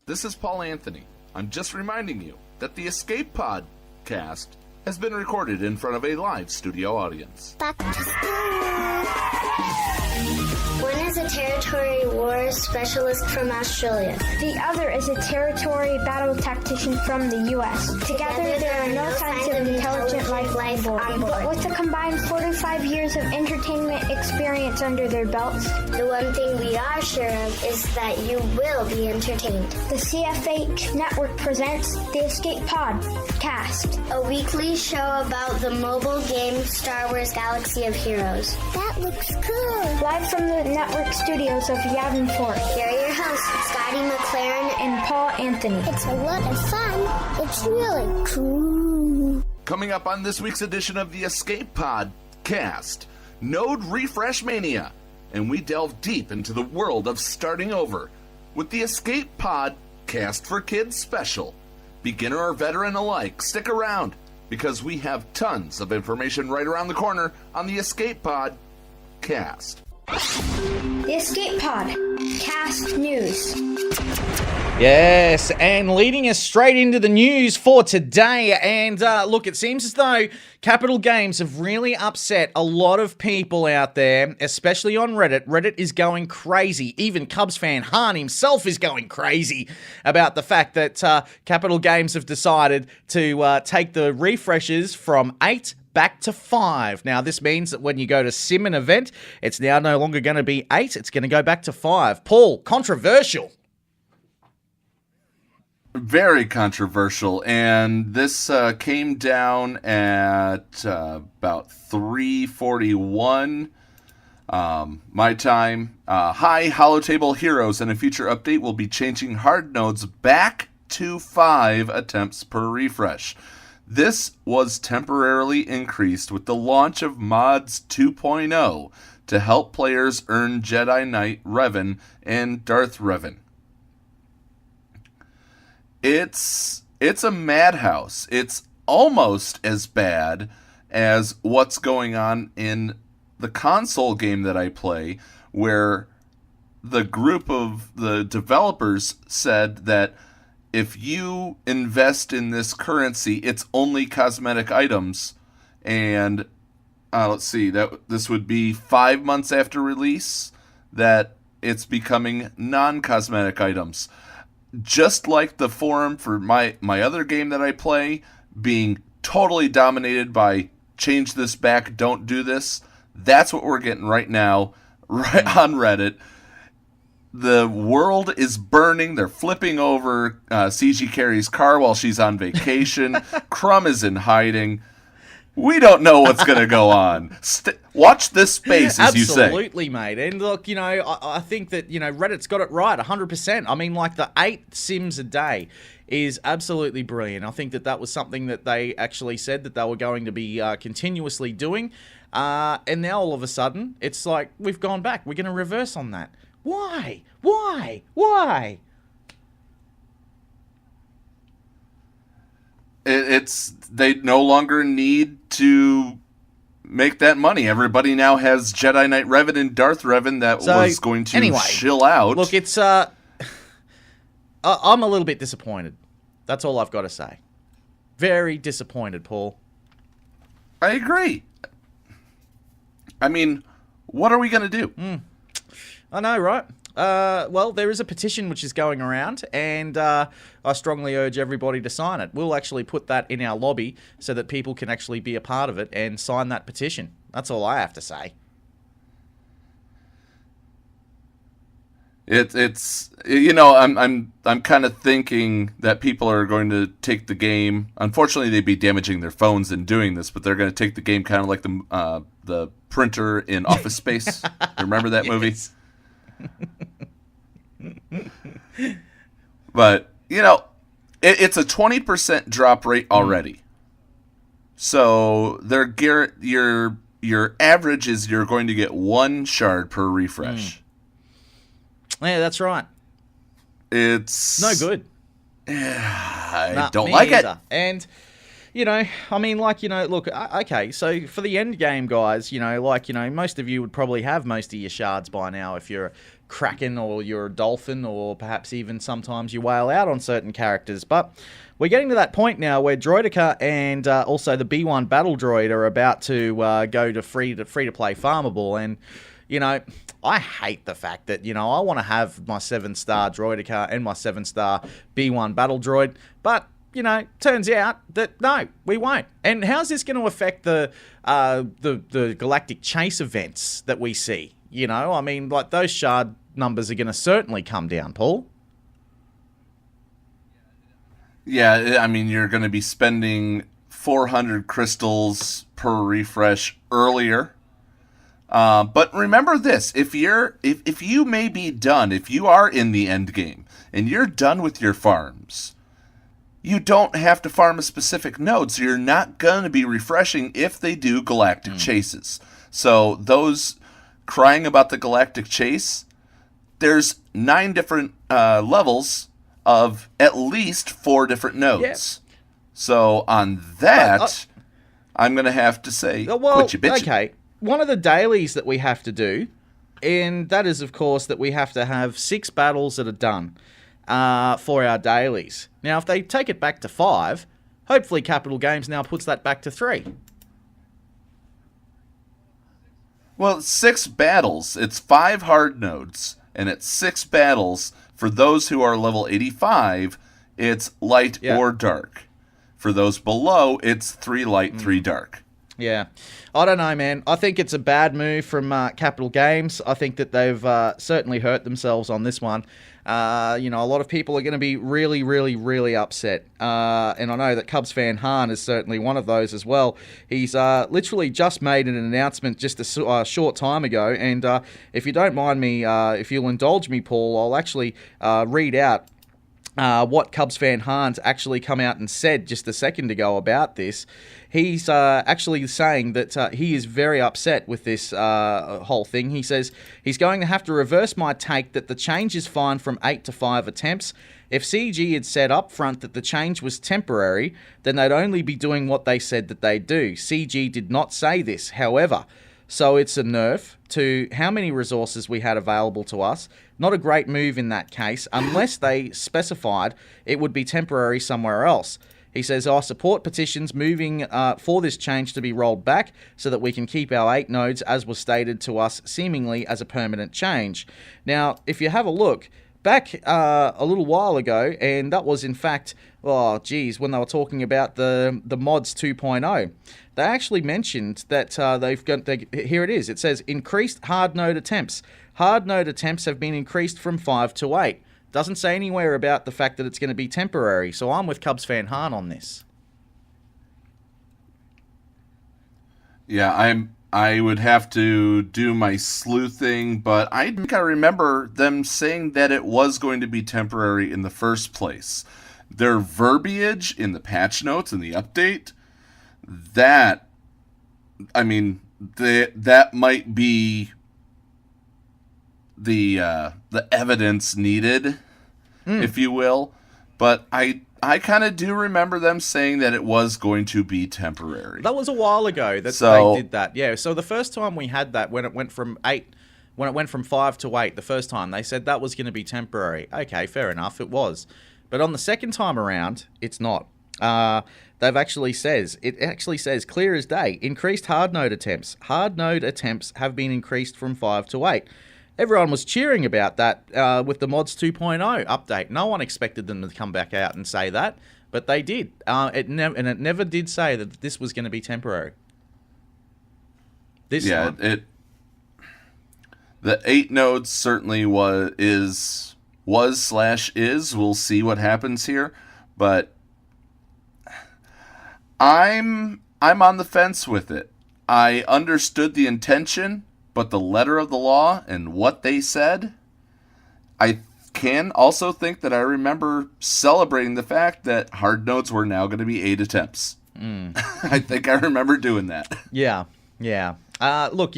This is Paul Anthony. I'm just reminding you that the Escape Pod cast has been recorded in front of a live studio audience. Back to school. One is a territory war specialist from Australia. The other is a territory battle tactician from the U.S. Together, there are no signs of intelligent life on board. But with a combined 45 years of entertainment experience under their belts, The one thing we are sure of is that you will be entertained. the CFH Network presents the Escape Pod cast. A weekly show about the mobile game Star Wars Galaxy of Heroes. That looks cool. Live from the network studios of Yavenport. Here are your hosts, Scotty, McLaren, And Paul Anthony. It's a lot of fun. It's really cool. Coming up on this week's edition of the Escape Pod cast, Node Refresh Mania, and we delve deep into the world of starting over with the Escape Pod Cast for Kids special. Beginner or veteran alike, stick around because we have tons of information right around the corner on the Escape Pod cast. The Escape Pod cast news. Yes, and leading us straight into the news for today. And look, it seems as though Capital Games have really upset a lot of people out there, especially on Reddit. Reddit is going crazy. Even Cubs fan Han himself is going crazy about the fact that Capital Games have decided to take the refreshes from 8 back to 5. Now, this means that when you go to sim an event, it's now no longer going to be 8, it's going to go back to 5. Paul, controversial. Very controversial, and this came down at about 3:41 my time. Hi, Holotable Heroes, and a future update will be changing hard nodes back to 5 attempts per refresh. This was temporarily increased with the launch of Mods 2.0 to help players earn Jedi Knight Revan and Darth Revan. It's a madhouse. It's almost as bad as what's going on in the console game that I play, where the group of the developers said that if you invest in this currency, it's only cosmetic items. And let's see, that this would be 5 months after release that it's becoming non-cosmetic items. Just like the forum for my other game that I play being totally dominated by change this back, don't do this, that's what we're getting right now right on Reddit. The world is burning. They're flipping over CG Carrie's car while she's on vacation. Crumb is in hiding. We don't know what's going to go on. Watch this space, as you say. Absolutely, mate. And look, I think that, Reddit's got it right 100%. I mean, like the 8 sims a day is absolutely brilliant. I think that was something that they actually said that they were going to be continuously doing. And now all of a sudden, it's like, we've gone back. We're going to reverse on that. Why? They no longer need to make that money. Everybody now has Jedi Knight Revan and Darth Revan that was going to chill out. Look, it's I'm a little bit disappointed. That's all I've got to say. Very disappointed, Paul. I agree. I mean, what are we going to do? I know, right? Well, there is a petition which is going around, and I strongly urge everybody to sign it. We'll actually put that in our lobby so that people can actually be a part of it and sign that petition. That's all I have to say. It's I'm kind of thinking that people are going to take the game. Unfortunately, they'd be damaging their phones in doing this, but they're going to take the game kind of like the printer in Office Space. Remember that movie? But it's a 20% drop rate already. So your average is you're going to get 1 shard per refresh. Yeah, that's right. It's no good. I don't like either. And look, okay, so for the end game, guys, most of you would probably have most of your shards by now if you're Kraken or you're a dolphin, or perhaps even sometimes you whale out on certain characters. But we're getting to that point now where Droideka and also the B1 Battle Droid are about to go to free-to-play farmable. And, you know, I hate the fact that, you know, I want to have my 7-star Droideka and my 7-star B1 Battle Droid, but, you know, turns out that, no, we won't. And how's this going to affect the Galactic Chase events that we see? You know, I mean, like, those shard numbers are going to certainly come down, Paul. Yeah, I mean, you're going to be spending 400 crystals per refresh earlier. But remember this, if you may be done, if you are in the end game and you're done with your farms, you don't have to farm a specific node, so you're not going to be refreshing if they do galactic chases. So those crying about the galactic chase, there's 9 different levels of at least 4 different nodes. Yeah. So on that, I'm going to have to say, quit your bitching. Okay. One of the dailies that we have to do, and that is, of course, that we have to have 6 battles that are done for our dailies. Now, if they take it back to 5, hopefully Capital Games now puts that back to 3. Well, 6 battles. It's 5 hard nodes, and it's 6 battles. For those who are level 85, it's light or dark. For those below, it's 3 light, 3 dark. Yeah. I don't know, man. I think it's a bad move from Capital Games. I think that they've certainly hurt themselves on this one. You know, a lot of people are going to be really, really, really upset. And I know that Cubs fan Han is certainly one of those as well. He's literally just made an announcement just a short time ago. And if you don't mind me, if you'll indulge me, Paul, I'll actually read out what Cubs fan Han's actually come out and said just a second ago about this. He's actually saying that he is very upset with this whole thing. He says he's going to have to reverse my take that the change is fine from 8 to 5 attempts. If CG had said up front that the change was temporary, then they'd only be doing what they said that they'd do. CG did not say this, however. So it's a nerf to how many resources we had available to us. Not a great move in that case, unless they specified it would be temporary somewhere else. He says, I support petitions moving for this change to be rolled back so that we can keep our 8 nodes as was stated to us seemingly as a permanent change. Now, if you have a look, back a little while ago, and that was in fact, when they were talking about the mods 2.0, they actually mentioned that here it is. It says, increased hard node attempts. Hard node attempts have been increased from 5 to 8. Doesn't say anywhere about the fact that it's going to be temporary. So I'm with Cubs fan Han on this. Yeah, I would have to do my sleuthing, but I think I remember them saying that it was going to be temporary in the first place. Their verbiage in the patch notes and the update, that might be the evidence needed, if you will. But I kind of do remember them saying that it was going to be temporary. That was a while ago that they did that. Yeah, so the first time we had that, when it went from 5 to 8, the first time, they said that was going to be temporary. Okay, fair enough, it was. But on the second time around, it's not. It actually says clear as day, increased hard node attempts. Hard node attempts have been increased from 5 to 8. Everyone was cheering about that with the mods 2.0 update. No one expected them to come back out and say that, but they did. It never did say that this was going to be temporary. The 8 nodes certainly was. We'll see what happens here, but I'm on the fence with it. I understood the intention, but the letter of the law and what they said, I can also think that I remember celebrating the fact that hard nodes were now going to be 8 attempts. I think I remember doing that. Yeah. Look,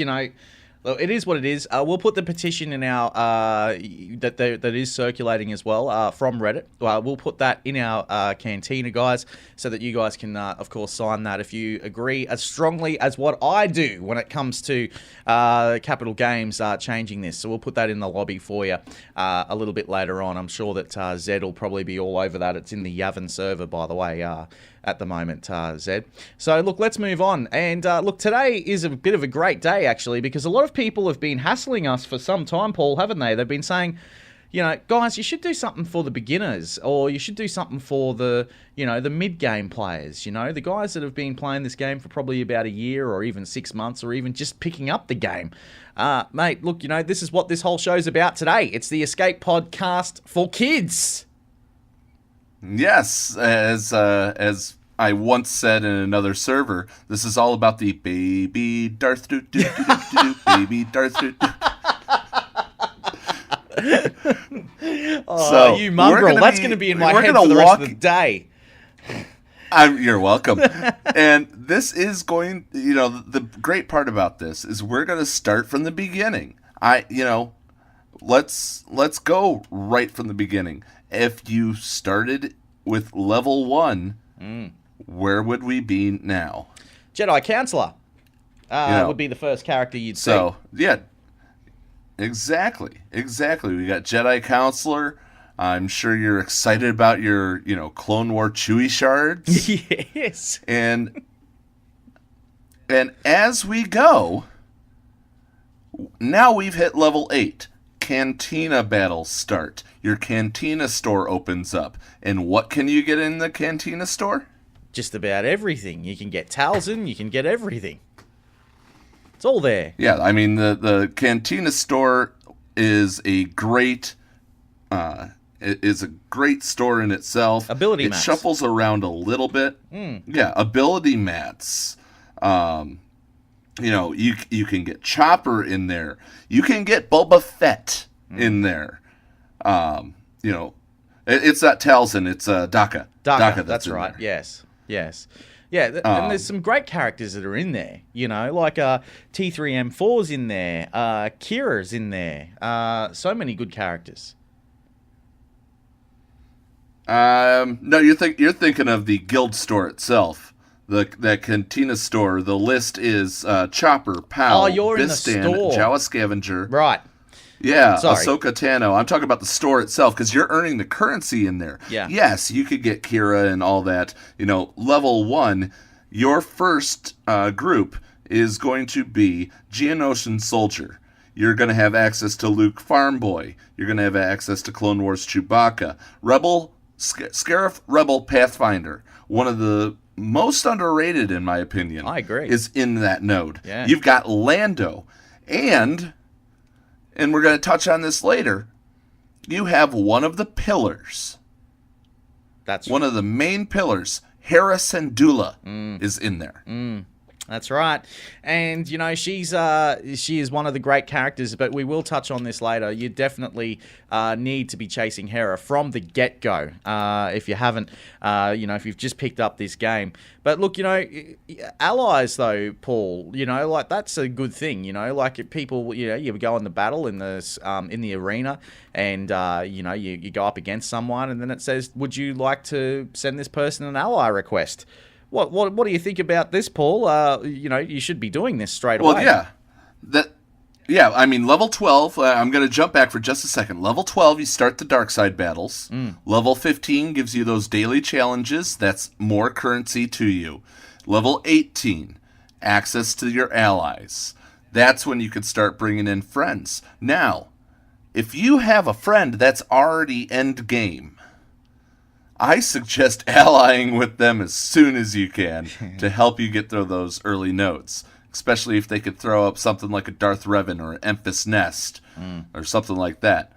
Well, it is what it is. We'll put the petition in our that is circulating as well from Reddit. We'll put that in our Cantina, guys, so that you guys can, of course, sign that if you agree as strongly as what I do when it comes to Capital Games changing this. So we'll put that in the lobby for you a little bit later on. I'm sure that Zed will probably be all over that. It's in the Yavin server, by the way, at the moment, Zed. So, look, let's move on. And, look, today is a bit of a great day, actually, because a lot of people have been hassling us for some time, Paul, haven't they? They've been saying, you know, guys, you should do something for the beginners, or you should do something for the, you know, the mid-game players, you know, the guys that have been playing this game for probably about a year or even 6 months or even just picking up the game. Mate, look, you know, this is what this whole show's about today. It's the Escape Podcast for kids. Yes, as I once said in another server, this is all about the baby Darth doo doo doo doo doo, baby Darth doo doo. Oh, So, you mongrel! That's going to be in my head for the rest of the day. You're welcome. And this is going, you know, the great part about this is we're going to start from the beginning. Let's go right from the beginning. If you started with level 1, where would we be now? Jedi Counselor would be the first character you'd see. So, yeah, exactly. We got Jedi Counselor. I'm sure you're excited about your, Clone War Chewie shards. Yes. And as we go, now we've hit level 8. Cantina battles start. Your Cantina store opens up. And what can you get in the Cantina store? Just about everything. You can get Talzin, you can get everything. It's all there. Yeah, I mean, the Cantina store is a great store in itself. Ability mats. It shuffles around a little bit. Yeah, ability mats. You can get Chopper in there. You can get Boba Fett in there. It's not Talzin, it's Daka. Daka, that's right. Yes. Yeah, and there's some great characters that are in there, like T3M4's in there, Kira's in there, so many good characters. No, you're thinking of the guild store itself. That Cantina store, the list is Chopper, Pal, Bistan, Jawa Scavenger. Right. Yeah, Sorry. Ahsoka Tano. I'm talking about the store itself because you're earning the currency in there. Yeah. Yes, you could get Kira and all that. Level 1, your first group is going to be Geonosian Soldier. You're going to have access to Luke Farm Boy. You're going to have access to Clone Wars Chewbacca. Scarif Rebel Pathfinder. One of the most underrated, in my opinion. I agree. Is in that node. Yeah. You've got Lando. And we're going to touch on this later, you have one of the pillars. That's one of the main pillars, Hera Syndulla, is in there. That's right. And, she is one of the great characters, but we will touch on this later. You definitely need to be chasing Hera from the get-go if you haven't, if you've just picked up this game. But look, allies, though, Paul, that's a good thing, if people, you go in the battle in the arena and, you go up against someone and then it says, would you like to send this person an ally request? What do you think about this, Paul? You should be doing this straight away. Well, yeah. I mean, level 12, I'm going to jump back for just a second. Level 12, you start the dark side battles. Level 15 gives you those daily challenges. That's more currency to you. Level 18, access to your allies. That's when you can start bringing in friends. Now, if you have a friend that's already end game, I suggest allying with them as soon as you can to help you get through those early nodes, especially if they could throw up something like a Darth Revan or an Emphas Nest or something like that.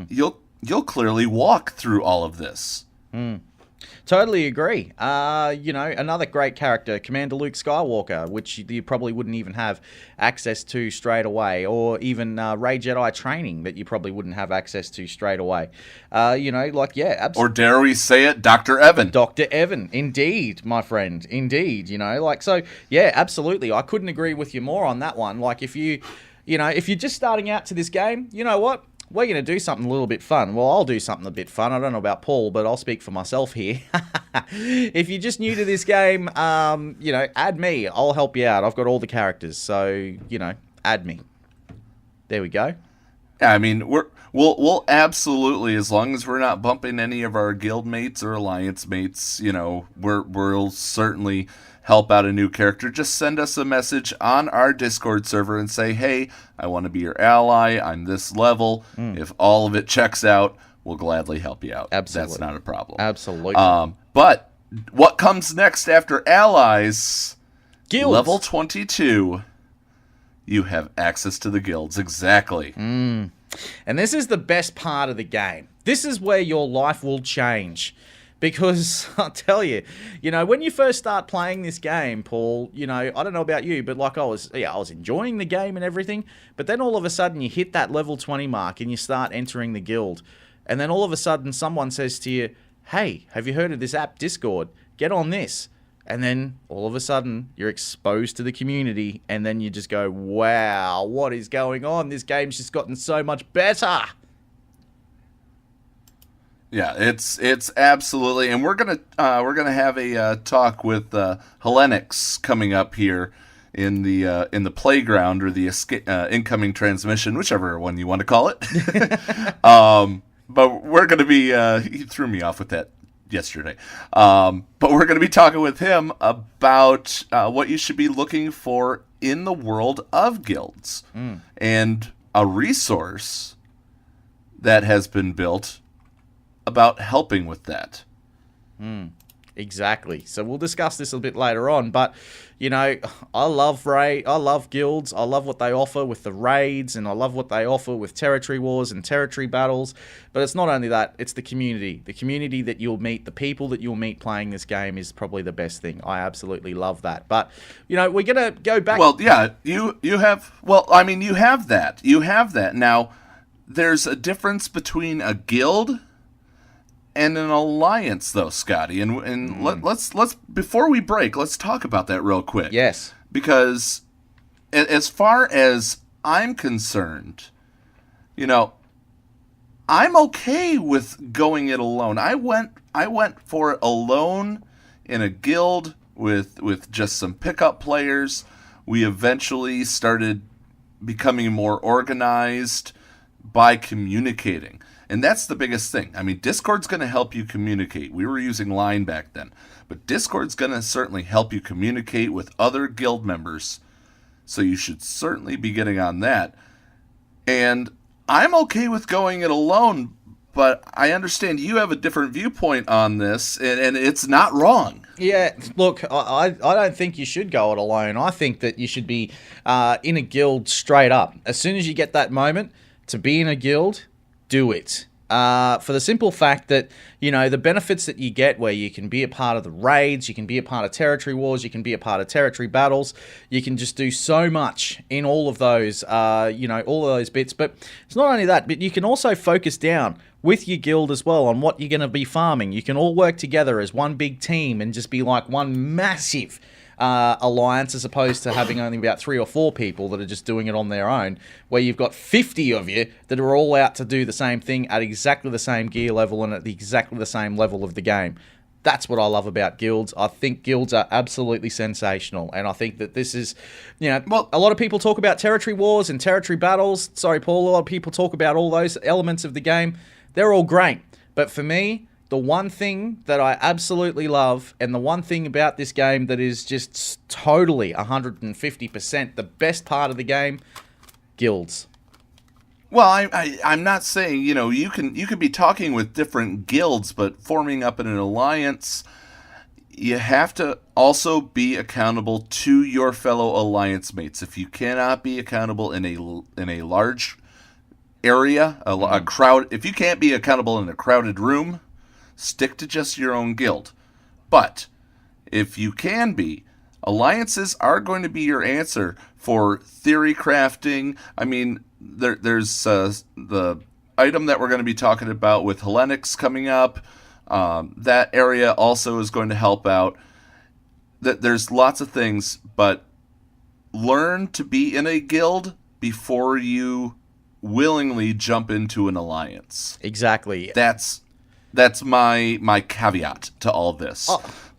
You'll clearly walk through all of this. Totally agree. Another great character, Commander Luke Skywalker, which you probably wouldn't even have access to straight away, or even Rey Jedi training that you probably wouldn't have access to straight away. Absolutely. Or dare we say it, Dr. Evan. Dr. Evan, indeed, my friend, indeed. Absolutely. I couldn't agree with you more on that one. Like, if you if you're just starting out to this game, you know what? We're going to do something a little bit fun. Well, I'll do something a bit fun. I don't know about Paul, but I'll speak for myself here. If you're just new to this game, add me. I'll help you out. I've got all the characters, so, add me. There we go. Yeah, I mean, we'll absolutely, as long as we're not bumping any of our guild mates or alliance mates, we'll certainly help out a new character. Just send us a message on our Discord server and say, hey, I want to be your ally. I'm this level. If all of it checks out, we'll gladly help you out. Absolutely. That's not a problem. Absolutely. But what comes next after allies? Guilds. Level 22. You have access to the guilds. Exactly. And this is the best part of the game. This is where your life will change. Because I'll tell you, when you first start playing this game, Paul, I don't know about you, but I was enjoying the game and everything. But then all of a sudden you hit that level 20 mark and you start entering the guild. And then all of a sudden someone says to you, hey, have you heard of this app Discord? Get on this. And then all of a sudden you're exposed to the community and then you just go, wow, what is going on? This game's just gotten so much better. Yeah, it's absolutely, and we're gonna have a talk with Hellenix coming up here in the playground or the incoming transmission, whichever one you want to call it. But we're gonna be he threw me off with that yesterday. But we're gonna be talking with him about what you should be looking for in the world of guilds and a resource that has been built about helping with that. Exactly. So we'll discuss this a bit later on, but I love guilds. I love what they offer with the raids, and I love what they offer with territory wars and territory battles. But it's not only that, it's the community. The community that you'll meet, the people that you'll meet playing this game is probably the best thing. I absolutely love that. But we're going to go back. Well, yeah, you have that. You have that. Now, there's a difference between a guild and an alliance, though, Scotty, and let's before we break, let's talk about that real quick. Yes, because as far as I'm concerned, I'm okay with going it alone. I went for it alone in a guild with just some pickup players. We eventually started becoming more organized by communicating. And that's the biggest thing. I mean, Discord's going to help you communicate. We were using Line back then. But Discord's going to certainly help you communicate with other guild members. So you should certainly be getting on that. And I'm okay with going it alone, but I understand you have a different viewpoint on this, and it's not wrong. Yeah, look, I don't think you should go it alone. I think that you should be in a guild straight up. As soon as you get that moment to be in a guild, do it. For the simple fact that, the benefits that you get where you can be a part of the raids, you can be a part of territory wars, you can be a part of territory battles, you can just do so much in all of those, all of those bits. But it's not only that, but you can also focus down with your guild as well on what you're going to be farming. You can all work together as one big team and just be like one massive alliance, as opposed to having only about 3 or 4 people that are just doing it on their own, where you've got 50 of you that are all out to do the same thing at exactly the same gear level and at exactly the same level of the game. That's what I love about guilds. I think guilds are absolutely sensational, and I think that this is, well, a lot of people talk about territory wars and territory battles. Sorry, Paul, a lot of people talk about all those elements of the game. They're all great, but for me, the one thing that I absolutely love, and the one thing about this game that is just totally 150% the best part of the game, guilds. Well, I'm not saying, you could be talking with different guilds, but forming up in an alliance, you have to also be accountable to your fellow alliance mates. If you cannot be accountable in a large area, a crowd, if you can't be accountable in a crowded room, stick to just your own guild. But if you can be, alliances are going to be your answer for theory crafting. I mean, there's the item that we're going to be talking about with Hellenix coming up. That area also is going to help out. There's lots of things, but learn to be in a guild before you willingly jump into an alliance. Exactly. That's my caveat to all this.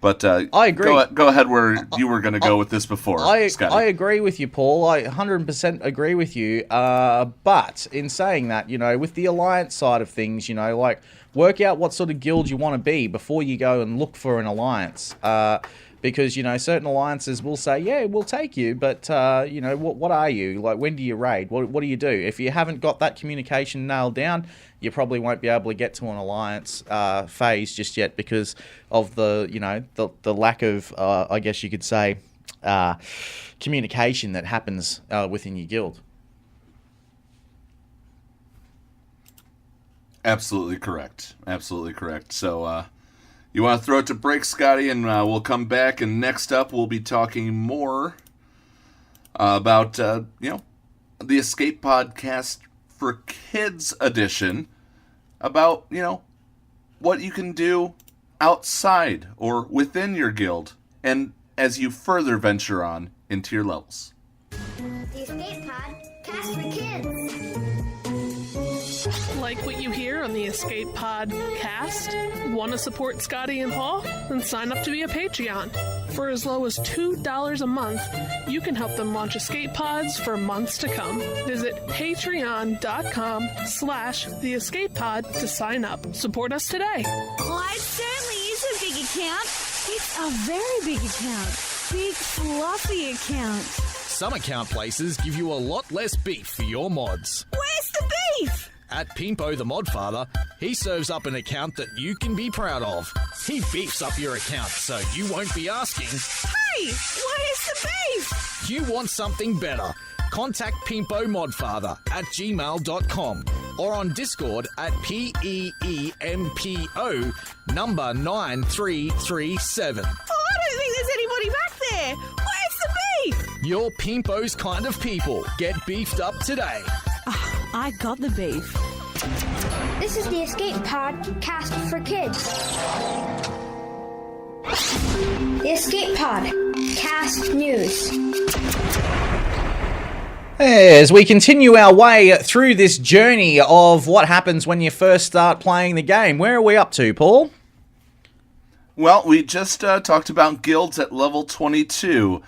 But I agree. Go ahead where you were going to go with this before, Scotty. I agree with you, Paul. I 100% agree with you. But in saying that, with the alliance side of things, like work out what sort of guild you want to be before you go and look for an alliance. Because, certain alliances will say, yeah, we'll take you, but, what are you? Like, when do you raid? What do you do? If you haven't got that communication nailed down, you probably won't be able to get to an alliance phase just yet because of the lack of, I guess you could say, communication that happens within your guild. Absolutely correct. Absolutely correct. So, you want to throw it to break, Scotty, and we'll come back, and next up we'll be talking more about, the Escape Podcast for Kids edition, about, what you can do outside or within your guild, and as you further venture on into your levels. The Escape Pod, cast for kids. Like what you hear on the Escape Pod cast? Want to support Scotty and Paul? Then sign up to be a Patreon. For as low as $2 a month, you can help them launch Escape Pods for months to come. Visit patreon.com/The Escape Pod to sign up. Support us today. Well, it certainly is a big account. It's a very big account. Big, fluffy account. Some account places give you a lot less beef for your mods. Where's the beef? At Pimpo the Modfather, he serves up an account that you can be proud of. He beefs up your account so you won't be asking, Hey, where's the beef? you want something better. Contact Pimpo Modfather at gmail.com or on Discord at PEEMPO number 9337. Oh, I don't think there's anybody back there. Where's the beef? You're Pimpo's kind of people. Get beefed up today. I got the beef. This is the Escape Pod cast for kids. The Escape Pod cast news. As we continue our way through this journey of what happens when you first start playing the game, where are we up to, Paul? Well, we just talked about guilds at level 22.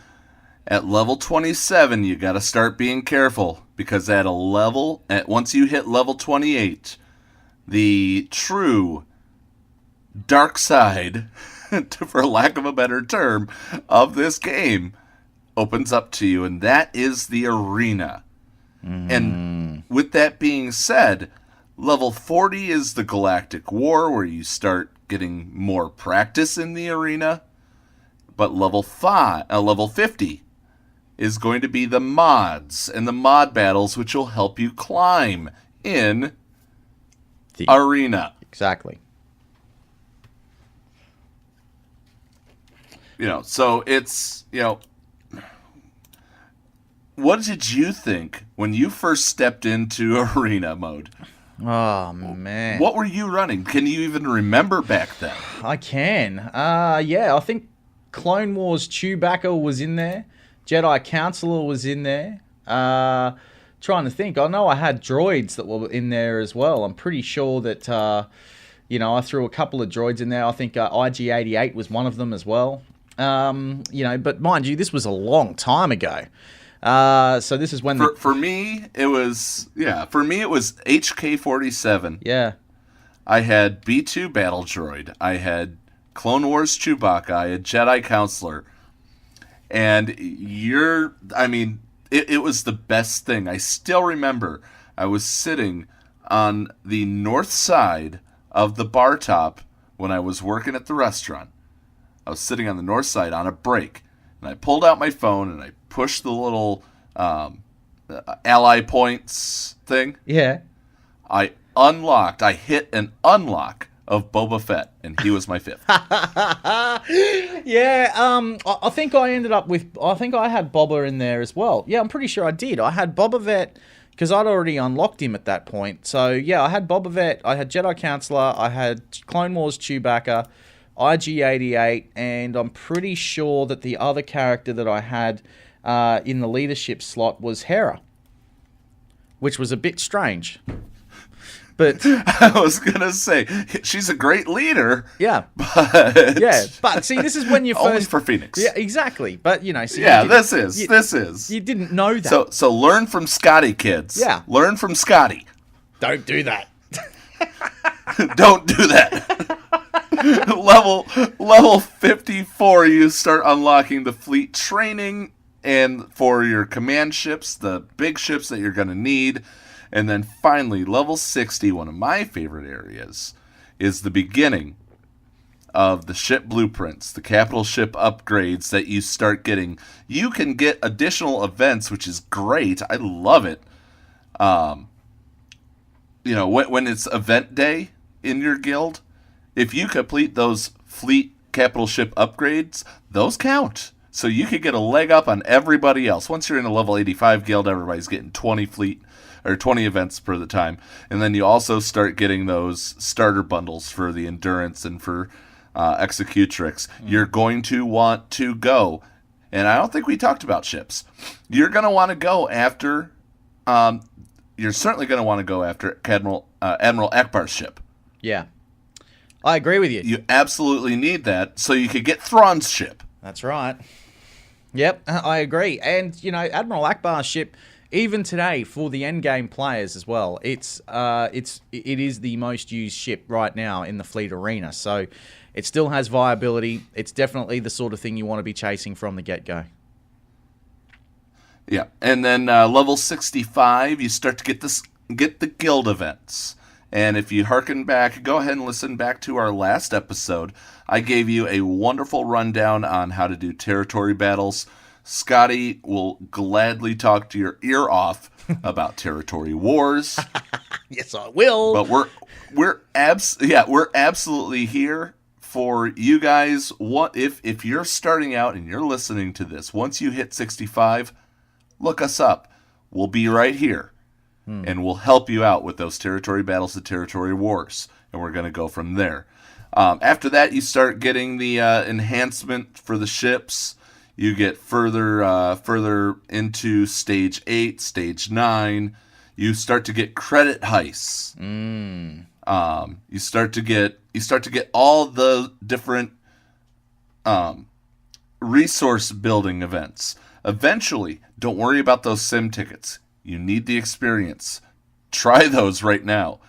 At level 27, you got to start being careful, because once you hit level 28, the true dark side, for lack of a better term, of this game opens up to you, and that is the arena. And with that being said, level 40 is the Galactic War, where you start getting more practice in the arena. But level 50 is going to be the mods and the mod battles, which will help you climb in the arena. Exactly. So it's, what did you think when you first stepped into arena mode? Oh, man. What were you running? Can you even remember back then? I can. I think Clone Wars Chewbacca was in there. Jedi Counselor was in there. Trying to think. I know I had droids that were in there as well. I'm pretty sure that, I threw a couple of droids in there. I think IG-88 was one of them as well. But mind you, this was a long time ago. So this is when for me it was HK-47. Yeah. I had B2 Battle Droid. I had Clone Wars Chewbacca. I had Jedi Counselor. And it was the best thing. I still remember I was sitting on the north side of the bar top when I was working at the restaurant. I was sitting on the north side on a break, and I pulled out my phone and I pushed the little ally points thing. Yeah. I hit an unlock of Boba Fett, and he was my fifth. Yeah, I think I had Boba in there as well. Yeah, I'm pretty sure I did. I had Boba Fett because I'd already unlocked him at that point. So, yeah, I had Boba Fett, I had Jedi Counselor, I had Clone Wars Chewbacca, IG-88, and I'm pretty sure that the other character that I had in the leadership slot was Hera. which was a bit strange. But I was gonna say she's a great leader. Yeah, but but see, this is when you only first for Phoenix. Yeah, exactly. But see, this is. You didn't know that. So learn from Scotty, kids. Yeah, learn from Scotty. Don't do that. Don't do that. level 54, you start unlocking the fleet training and for your command ships, the big ships that you're going to need. And then finally, level 60, one of my favorite areas, is the beginning of the ship blueprints, the capital ship upgrades that you start getting. You can get additional events, which is great. I love it. When it's event day in your guild, if you complete those fleet capital ship upgrades, those count. So you could get a leg up on everybody else. Once you're in a level 85 guild, everybody's getting 20 fleet or 20 events per the time. And then you also start getting those starter bundles for the endurance and for executrix. You're going to want to go, and I don't think we talked about ships. You're going to want to go after, you're certainly going to want to go after Admiral Ackbar's ship. Yeah. I agree with you. You absolutely need that so you could get Thrawn's ship. That's right. Yep, I agree. And, Admiral Ackbar's ship, even today, for the endgame players as well, it is the most used ship right now in the fleet arena. So it still has viability. It's definitely the sort of thing you want to be chasing from the get-go. Yeah, and then level 65, you start to get the guild events. And if you hearken back, go ahead and listen back to our last episode. I gave you a wonderful rundown on how to do territory battles. Scotty will gladly talk to your ear off about territory wars. Yes, I will. But we're absolutely here for you guys. What if you're starting out and you're listening to this? Once you hit 65, look us up. We'll be right here. And we'll help you out with those territory battles, the territory wars. And we're going to go from there. After that, you start getting the enhancement for the ships. You get further into Stage 8, Stage 9. You start to get credit heists. You start to get all the different resource building events. Eventually, don't worry about those sim tickets. You need the experience. Try those right now.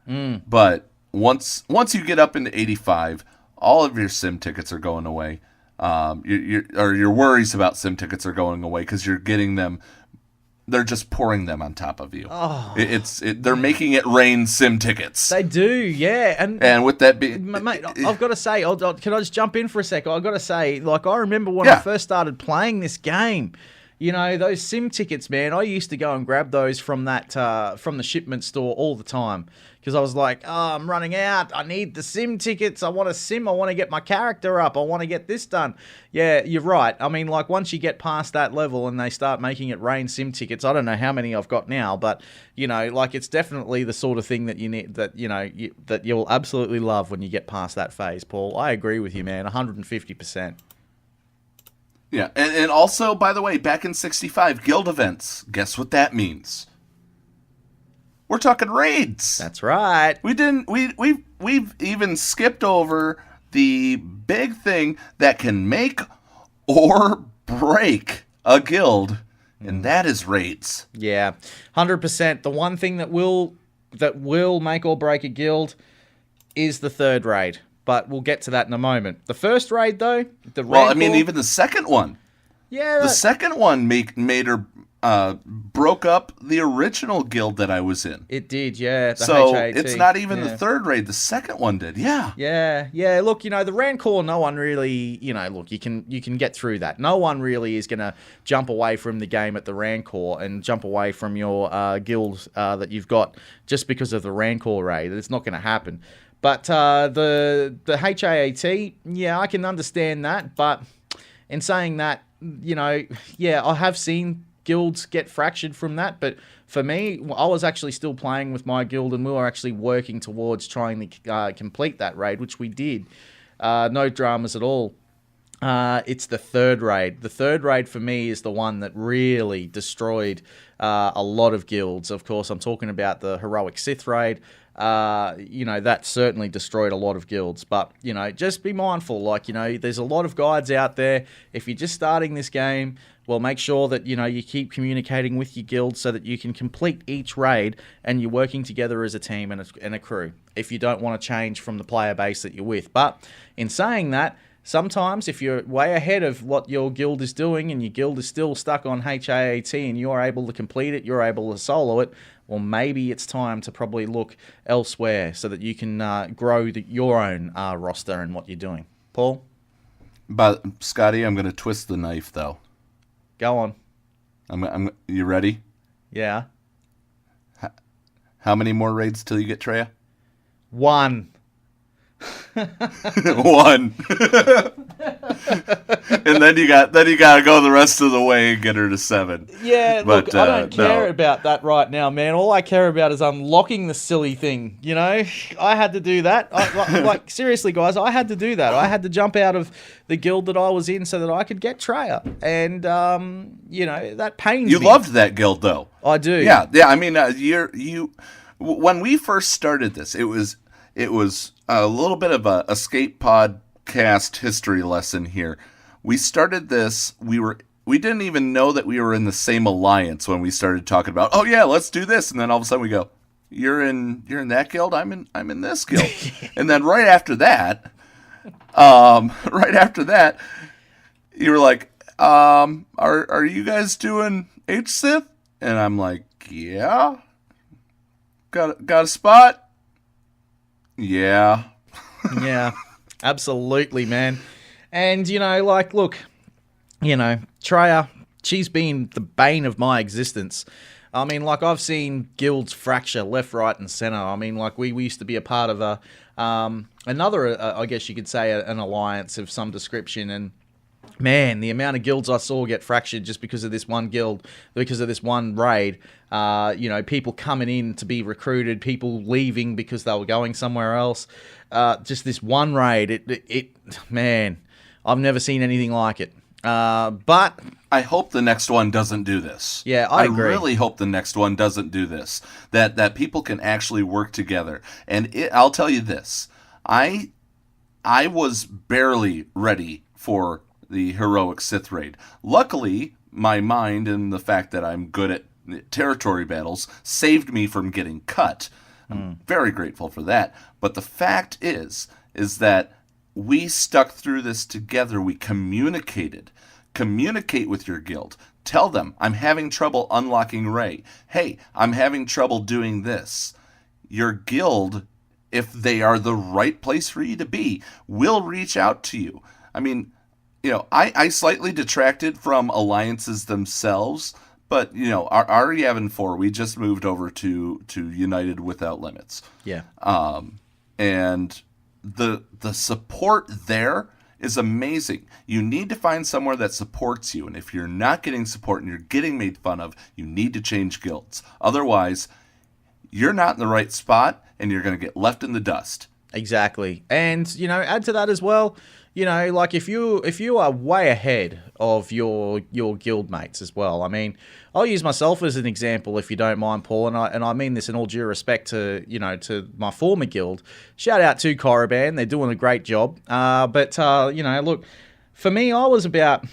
But once you get up into 85, all of your sim tickets are going away. Your worries about sim tickets are going away because you're getting them. They're just pouring them on top of you. They're making it rain sim tickets. They do, yeah. And with that being, mate, I've got to say, can I just jump in for a second? I've got to say, I remember when I first started playing this game. Those sim tickets, man, I used to go and grab those from the shipment store all the time because I was like, oh, I'm running out. I need the sim tickets. I want to sim. I want to get my character up. I want to get this done. Yeah, you're right. I mean, once you get past that level and they start making it rain sim tickets, I don't know how many I've got now, but, it's definitely the sort of thing that you need, that, that you'll absolutely love when you get past that phase, Paul. I agree with you, man, 150%. Yeah, and also, by the way, back in 65, guild events. Guess what that means? We're talking raids. That's right. We've even skipped over the big thing that can make or break a guild, and that is raids. Yeah, 100%. The one thing that will make or break a guild is the third raid. But we'll get to that in a moment. The first raid, though, even the second one. Yeah. The second one made or broke up the original guild that I was in. It did, yeah. So it's not even the third raid. The second one did, yeah. Yeah. Look, the Rancor, no one really, you can get through that. No one really is going to jump away from the game at the Rancor and jump away from your guild that you've got just because of the Rancor raid. It's not going to happen. But the HAAT, yeah, I can understand that. But in saying that, I have seen guilds get fractured from that. But for me, I was actually still playing with my guild, and we were actually working towards trying to complete that raid, which we did. No dramas at all. It's the third raid. The third raid for me is the one that really destroyed a lot of guilds. Of course, I'm talking about the heroic Sith raid. That certainly destroyed a lot of guilds. But, just be mindful. Like, there's a lot of guides out there. If you're just starting this game, well, make sure that, you keep communicating with your guild so that you can complete each raid and you're working together as a team and a crew if you don't want to change from the player base that you're with. But in saying that, sometimes if you're way ahead of what your guild is doing and your guild is still stuck on HAAT and you're able to complete it, you're able to solo it, well, maybe it's time to probably look elsewhere so that you can grow your own roster and what you're doing. Paul? But, Scotty, I'm going to twist the knife, though. Go on. You ready? Yeah. How many more raids till you get Treya? 1. 1. And then you got to go the rest of the way and get her to 7. Yeah, but, look, I don't care about that right now, man. All I care about is unlocking the silly thing. I had to do that. Like seriously, guys, I had to do that. I had to jump out of the guild that I was in so that I could get Treya, and that pains me. You loved that guild, though. I do. Yeah. I mean, when we first started this, it was a little bit of a escape podcast history lesson here. We started this. We didn't even know that we were in the same alliance when we started talking about, oh yeah, let's do this, and then all of a sudden we go, you're in that guild, I'm in this guild, and then right after that, you were like, are you guys doing H-Sith? And I'm like, yeah. Got a spot? Yeah. Yeah, absolutely, man. And, look, Treya, she's been the bane of my existence. I mean, I've seen guilds fracture left, right, and center. I mean, we used to be a part of another, I guess you could say, an alliance of some description, and man, the amount of guilds I saw get fractured just because of this one guild, because of this one raid. People coming in to be recruited, people leaving because they were going somewhere else. Just this one raid, man, I've never seen anything like it. But I hope the next one doesn't do this. Yeah, I agree. I really hope the next one doesn't do this. That people can actually work together. And I'll tell you this, I was barely ready for the heroic Sith raid. Luckily, my mind and the fact that I'm good at territory battles saved me from getting cut. I'm very grateful for that. But the fact is that we stuck through this together. We communicated. Communicate with your guild. Tell them, I'm having trouble unlocking Rey. Hey, I'm having trouble doing this. Your guild, if they are the right place for you to be, will reach out to you. I mean, I slightly detracted from alliances themselves, but, our Yavin 4, we just moved over to United Without Limits. Yeah. And the support there is amazing. You need to find somewhere that supports you, and if you're not getting support and you're getting made fun of, you need to change guilds. Otherwise, you're not in the right spot, and you're going to get left in the dust. Exactly. And, add to that as well, if you are way ahead of your guild mates as well. I mean, I'll use myself as an example, if you don't mind, Paul, and I mean this in all due respect to to my former guild. Shout out to Korriban, they're doing a great job. But look, for me, I was about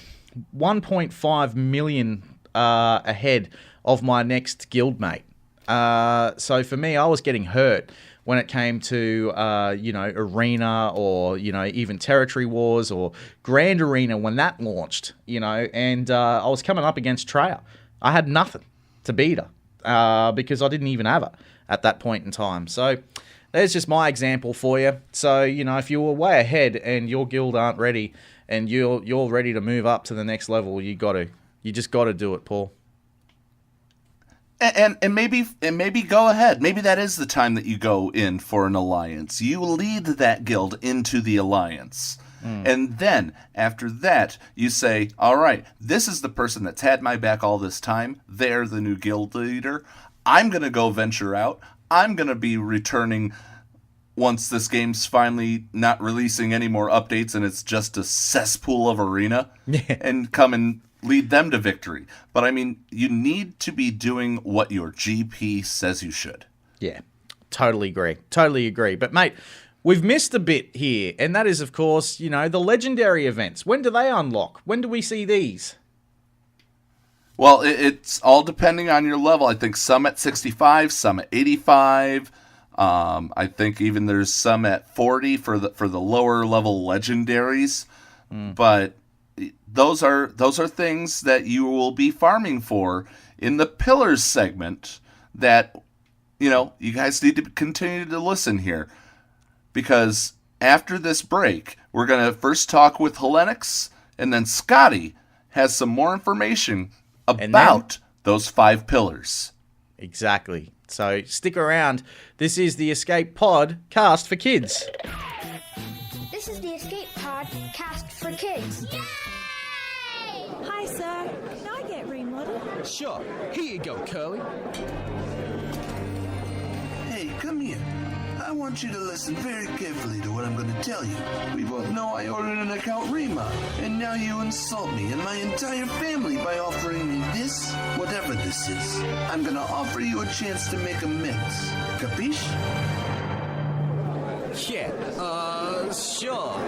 1.5 million ahead of my next guild mate. So for me, I was getting hurt when it came to, Arena or, even Territory Wars or Grand Arena when that launched, and I was coming up against Treya. I had nothing to beat her because I didn't even have her at that point in time. So there's just my example for you. So, if you were way ahead and your guild aren't ready and you're ready to move up to the next level, you just got to do it, Paul. And maybe go ahead. Maybe that is the time that you go in for an alliance. You lead that guild into the alliance. And then, after that, you say, all right, this is the person that's had my back all this time. They're the new guild leader. I'm going to go venture out. I'm going to be returning once this game's finally not releasing any more updates and it's just a cesspool of arena, and come and lead them to victory. But I mean, you need to be doing what your GP says you should. Yeah, totally agree. Totally agree. But mate, we've missed a bit here, and that is, of course, the legendary events. When do they unlock? When do we see these? Well, it's all depending on your level. I think some at 65, some at 85. I think even there's some at 40 for the lower level legendaries. But those are things that you will be farming for in the Pillars segment that, you guys need to continue to listen here. Because after this break, we're going to first talk with Hellenix, and then Scotty has some more information about those 5 pillars. Exactly. So stick around. This is the Escape Pod cast for kids. This is the Escape Pod cast for kids. Hi, sir. Can I get remodeled? Sure. Here you go, Curly. Hey, come here. I want you to listen very carefully to what I'm going to tell you. We both know I ordered an account Rima, and now you insult me and my entire family by offering me this, whatever this is. I'm going to offer you a chance to make amends. Capiche? Yeah, sure.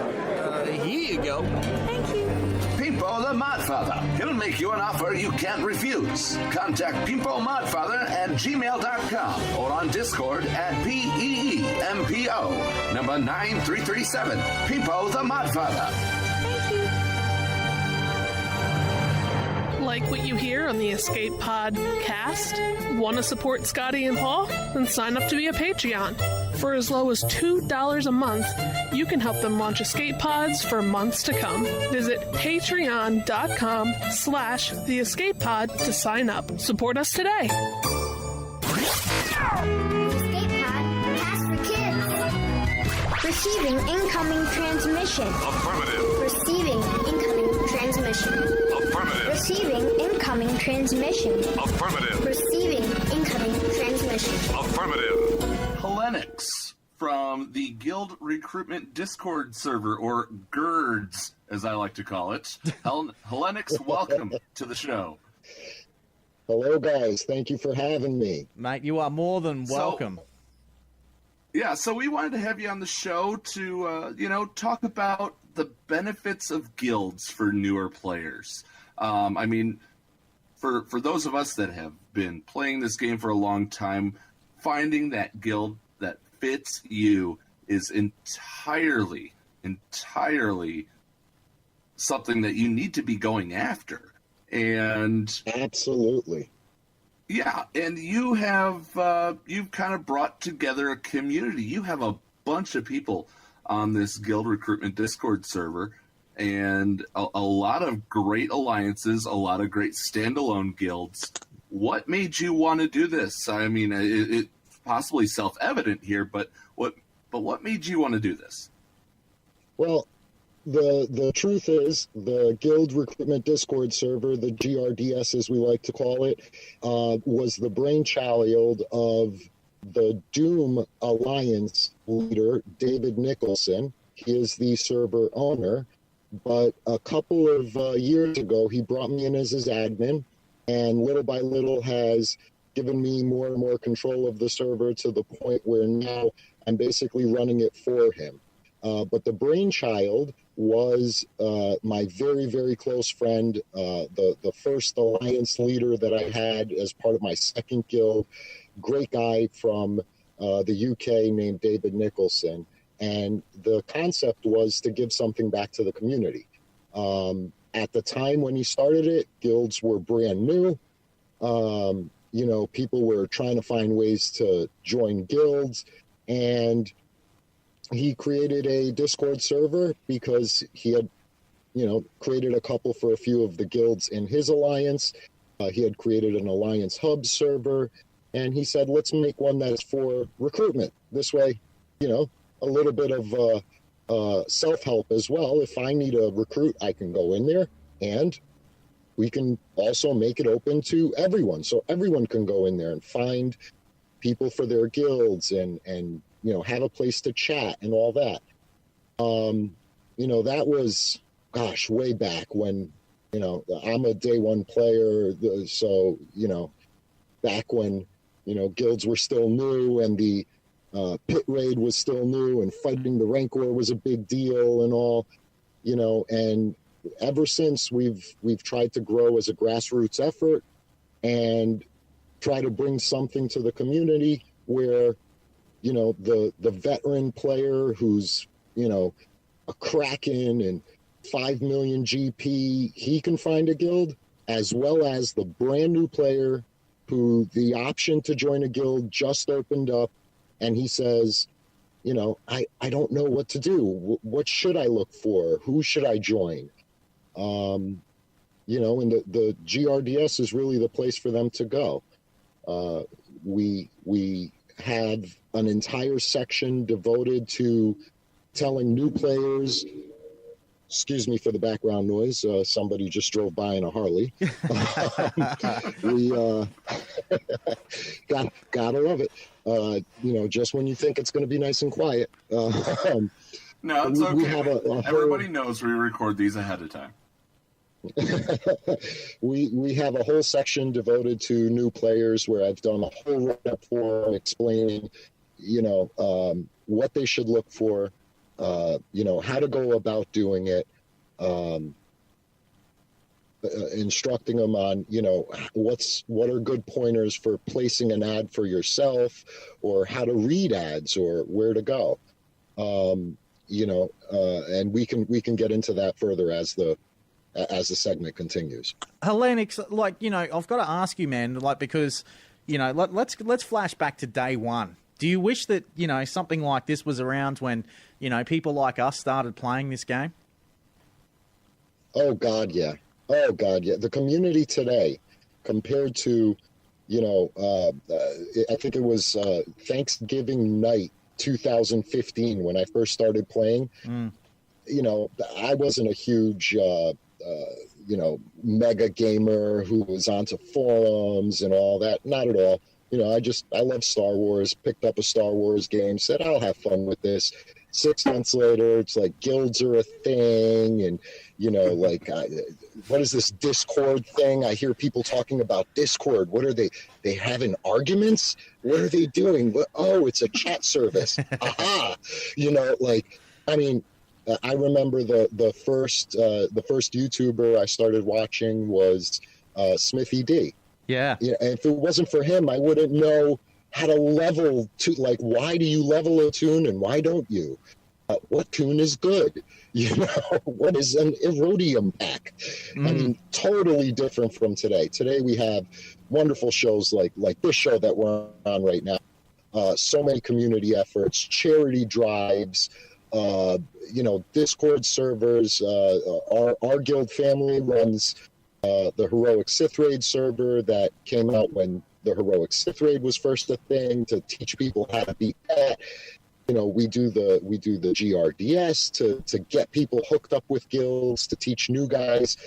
Here you go. Thank you. Pimpo the Modfather. He'll make you an offer you can't refuse. Contact Pimpo Modfather at gmail.com or on Discord at PEEMPO, number 9337. Pimpo the Modfather. Thank you. Like what you hear on the Escape Pod cast? Want to support Scotty and Paul? Then sign up to be a Patreon. For as low as $2 a month, you can help them launch Escape Pods for months to come. Visit patreon.com/The Escape Pod to sign up. Support us today. Escape Pod, cast for kids. Receiving incoming transmission. Affirmative. Receiving incoming transmission. Affirmative. Receiving incoming transmission. Affirmative. Receiving incoming transmission. Affirmative. Hellenix from the Guild Recruitment Discord server, or GERDS, as I like to call it. Hellenix, welcome to the show. Hello, guys. Thank you for having me. Mate, you are more than welcome. So we wanted to have you on the show to, talk about the benefits of guilds for newer players. I mean, for those of us that have been playing this game for a long time, finding that guild that fits you is entirely something that you need to be going after. And Absolutely. yeah, and you have you've kind of brought together a community. You have a bunch of people on this Guild Recruitment Discord server, and a lot of great alliances, a lot of great standalone guilds. What made you want to do this? I mean, it's possibly self-evident here, but what made you want to do this? Well, the truth is, the Guild Recruitment Discord server, the GRDS as we like to call it, was the brainchild of the Doom Alliance leader, David Nicholson. He is the server owner, but a couple of years ago, he brought me in as his admin, and little by little has given me more and more control of the server to the point where now I'm basically running it for him. But the brainchild was my very, very close friend, the first alliance leader that I had as part of my second guild, great guy from the UK named David Nicholson. And the concept was to give something back to the community. At the time when he started it, guilds were brand new. People were trying to find ways to join guilds, and he created a Discord server because he had, created a couple for a few of the guilds in his alliance. He had created an alliance hub server, and he said, let's make one that's for recruitment. This way, a little bit of self-help as well. If I need a recruit, I can go in there, and we can also make it open to everyone. So everyone can go in there and find people for their guilds and have a place to chat and all that. That was, gosh, way back when, I'm a day one player. So, back when, guilds were still new and the pit raid was still new and fighting the Rancor was a big deal and all, and ever since we've tried to grow as a grassroots effort and try to bring something to the community where, the veteran player who's, a Kraken and 5 million GP, he can find a guild, as well as the brand new player who the option to join a guild just opened up, and he says, I don't know what to do. What should I look for? Who should I join? And the GRDS is really the place for them to go. We have an entire section devoted to telling new players, excuse me for the background noise, somebody just drove by in a Harley. We gotta love it. Just when you think it's going to be nice and quiet. No, it's okay. Everybody knows we record these ahead of time. We have a whole section devoted to new players where I've done a whole write-up for them explaining, what they should look for, how to go about doing it, instructing them on, what are good pointers for placing an ad for yourself, or how to read ads, or where to go. And we can get into that further as the segment continues. Hellenix, I've got to ask you, man, because, let's flash back to day one. Do you wish that, something like this was around when, people like us started playing this game? Oh, God, yeah. The community today, compared to, I think it was Thanksgiving night 2015 when I first started playing. I wasn't a huge, mega gamer who was onto forums and all that. Not at all. I love Star Wars, picked up a Star Wars game, said, I'll have fun with this. 6 months later, it's like guilds are a thing. And, what is this Discord thing? I hear people talking about Discord. What are they having arguments? What are they doing? Oh, it's a chat service. Aha. I remember the first YouTuber I started watching was Smithy D. Yeah. And if it wasn't for him, I wouldn't know how to level to, why do you level a tune and why don't you? What tune is good? What is an Erodium pack? Totally different from today. Today we have wonderful shows like this show that we're on right now. So many community efforts, charity drives, Discord servers. Our guild family runs the Heroic Sith Raid server that came out when the Heroic Sith Raid was first a thing, to teach people how to beat that. We do the GRDS to get people hooked up with guilds, to teach new guys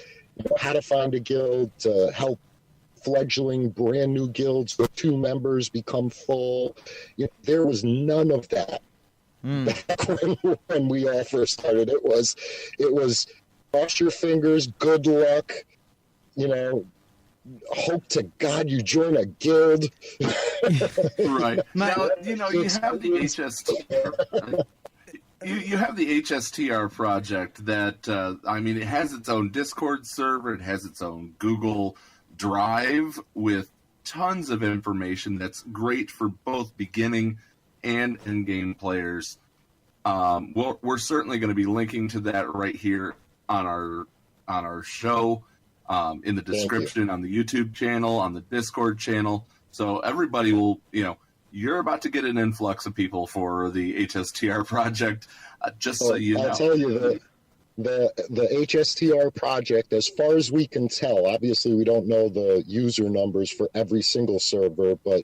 how to find a guild, to help fledgling brand new guilds with 2 members become full. There was none of that back when we all first started. It was cross your fingers, good luck, hope to God you join a guild. Right. Now, you have the HSTR. You have the HSTR project that, it has its own Discord server. It has its own Google Drive with tons of information that's great for both beginning and in-game players. We're certainly going to be linking to that right here on our show. In the description on the YouTube channel, on the Discord channel. So everybody will, you're about to get an influx of people for the HSTR project, just so you know. I'll tell you, the HSTR project, as far as we can tell, obviously we don't know the user numbers for every single server, but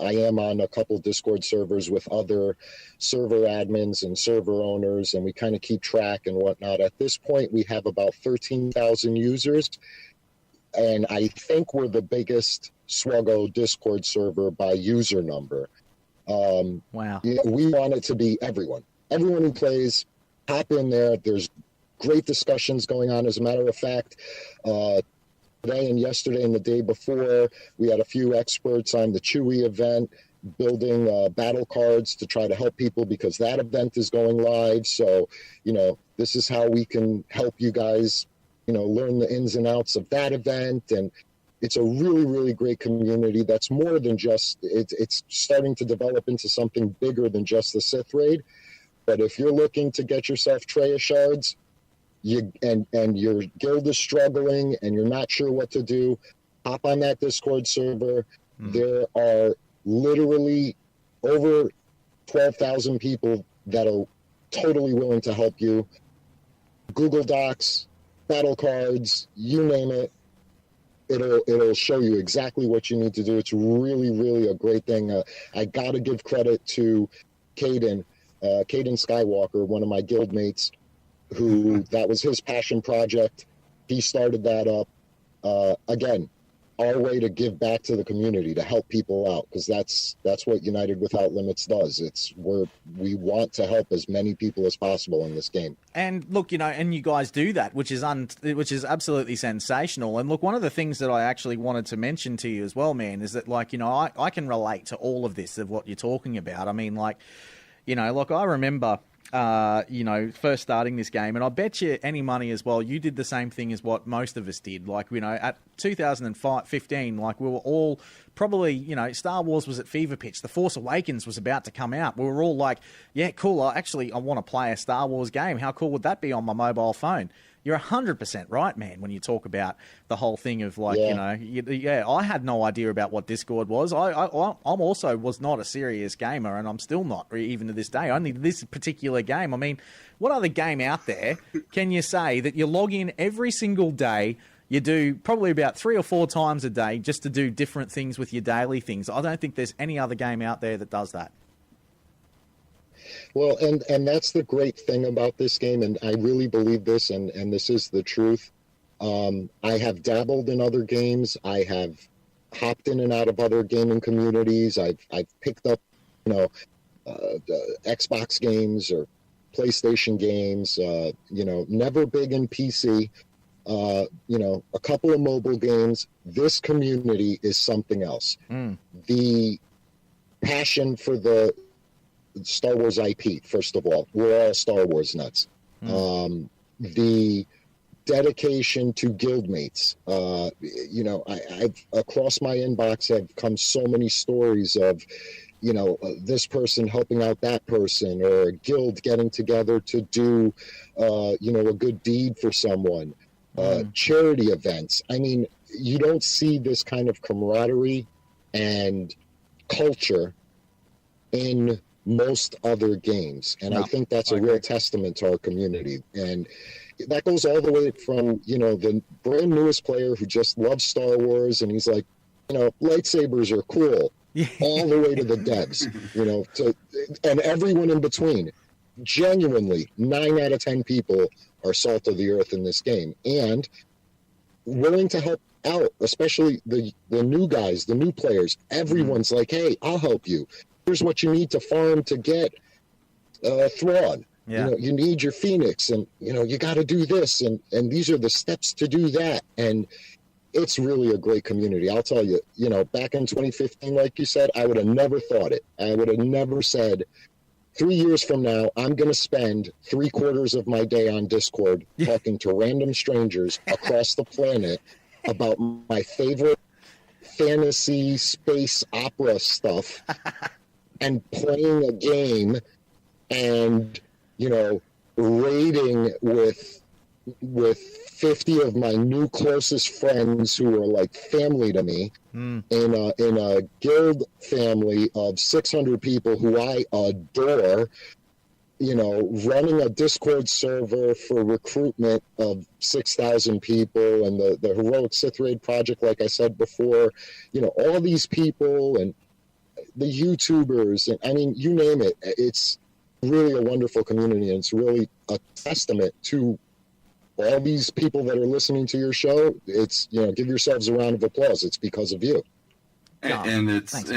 I am on a couple Discord servers with other server admins and server owners, and we kind of keep track and whatnot. At this point, we have about 13,000 users, and I think we're the biggest SWGOH Discord server by user number. Wow. We want it to be everyone who plays. Hop in there. There's great discussions going on. As a matter of fact, today and yesterday and the day before, we had a few experts on the Chewie event building battle cards to try to help people because that event is going live. So, this is how we can help you guys, learn the ins and outs of that event. And it's a really, really great community that's more than just, it's starting to develop into something bigger than just the Sith raid. But if you're looking to get yourself Treya shards, and your guild is struggling and you're not sure what to do, hop on that Discord server. There are literally over 12,000 people that are totally willing to help you. Google Docs, battle cards, you name it. It'll show you exactly what you need to do. It's really, really a great thing. I got to give credit to Caden Skywalker, one of my guild mates, who that was his passion project. He started that up. Again, our way to give back to the community, to help people out, because that's what United Without Limits does. We want to help as many people as possible in this game. And look, and you guys do that, which is absolutely sensational. And look, one of the things that I actually wanted to mention to you as well, man, is that I can relate to all of this, of what you're talking about. I mean, I remember first starting this game, and I bet you any money as well, you did the same thing as what most of us did. At 2015, we were all probably, Star Wars was at fever pitch. The Force Awakens was about to come out. We were all like, yeah, cool. I want to play a Star Wars game. How cool would that be on my mobile phone? You're 100% right, man, when you talk about the whole thing of I had no idea about what Discord was. I'm also was not a serious gamer, and I'm still not, even to this day. Only this particular game. I mean, what other game out there can you say that you log in every single day, you do probably about 3 or 4 times a day just to do different things with your daily things? I don't think there's any other game out there that does that. Well, and that's the great thing about this game, and I really believe this, and this is the truth. I have dabbled in other games. I have hopped in and out of other gaming communities. I've picked up, Xbox games or PlayStation games. Never big in PC. A couple of mobile games. This community is something else. The passion for the Star Wars IP, first of all, we're all Star Wars nuts. The dedication to guildmates, I've across my inbox have come so many stories of, this person helping out that person, or a guild getting together to do, a good deed for someone, charity events. I mean, you don't see this kind of camaraderie and culture in most other games, and I think that's a real testament to our community. And that goes all the way from the brand newest player who just loves Star Wars and he's like, lightsabers are cool, all the way to the devs, and everyone in between. Genuinely, 9 out of 10 people are salt of the earth in this game and willing to help out, especially the new guys, the new players. Everyone's like, hey, I'll help you. Here's what you need to farm to get Thrawn. Yeah. You need your Phoenix, and you got to do this, and these are the steps to do that. And it's really a great community. I'll tell you, back in 2015, like you said, I would have never thought it. I would have never said 3 years from now, I'm going to spend 3/4 of my day on Discord talking to random strangers across the planet about my favorite fantasy space opera stuff. And playing a game and, raiding with 50 of my new closest friends who are like family to me in a guild family of 600 people who I adore, running a Discord server for recruitment of 6,000 people, and the Heroic Sith Raid project, like I said before, all these people and the YouTubers, and I mean, you name it. It's really a wonderful community, and it's really a testament to all these people that are listening to your show. It's, give yourselves a round of applause. It's because of you. And it's, Thanks,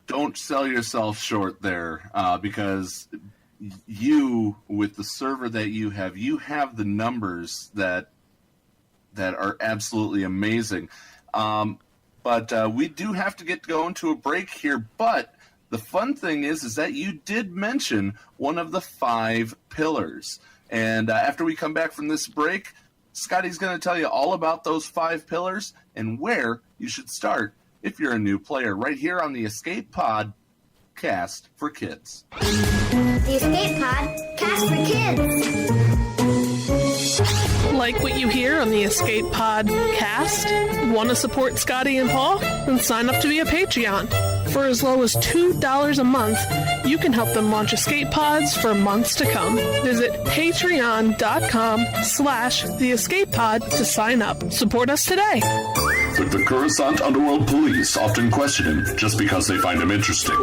don't sell yourself short there, because you, with the server that you have the numbers that are absolutely amazing. But we do have to get going to a break here. But the fun thing is that you did mention one of the 5 pillars. And after we come back from this break, Scotty's going to tell you all about those 5 pillars and where you should start if you're a new player, right here on the Escape Pod Cast for Kids. The Escape Pod Cast for Kids. Like what you hear on the Escape Pod Cast? Want to support Scotty and Paul? Then sign up to be a Patreon. For as low as $2 a month, you can help them launch escape pods for months to come. Visit patreon.com/The Escape Pod to sign up. Support us today. But the Coruscant Underworld Police often question him just because they find him interesting.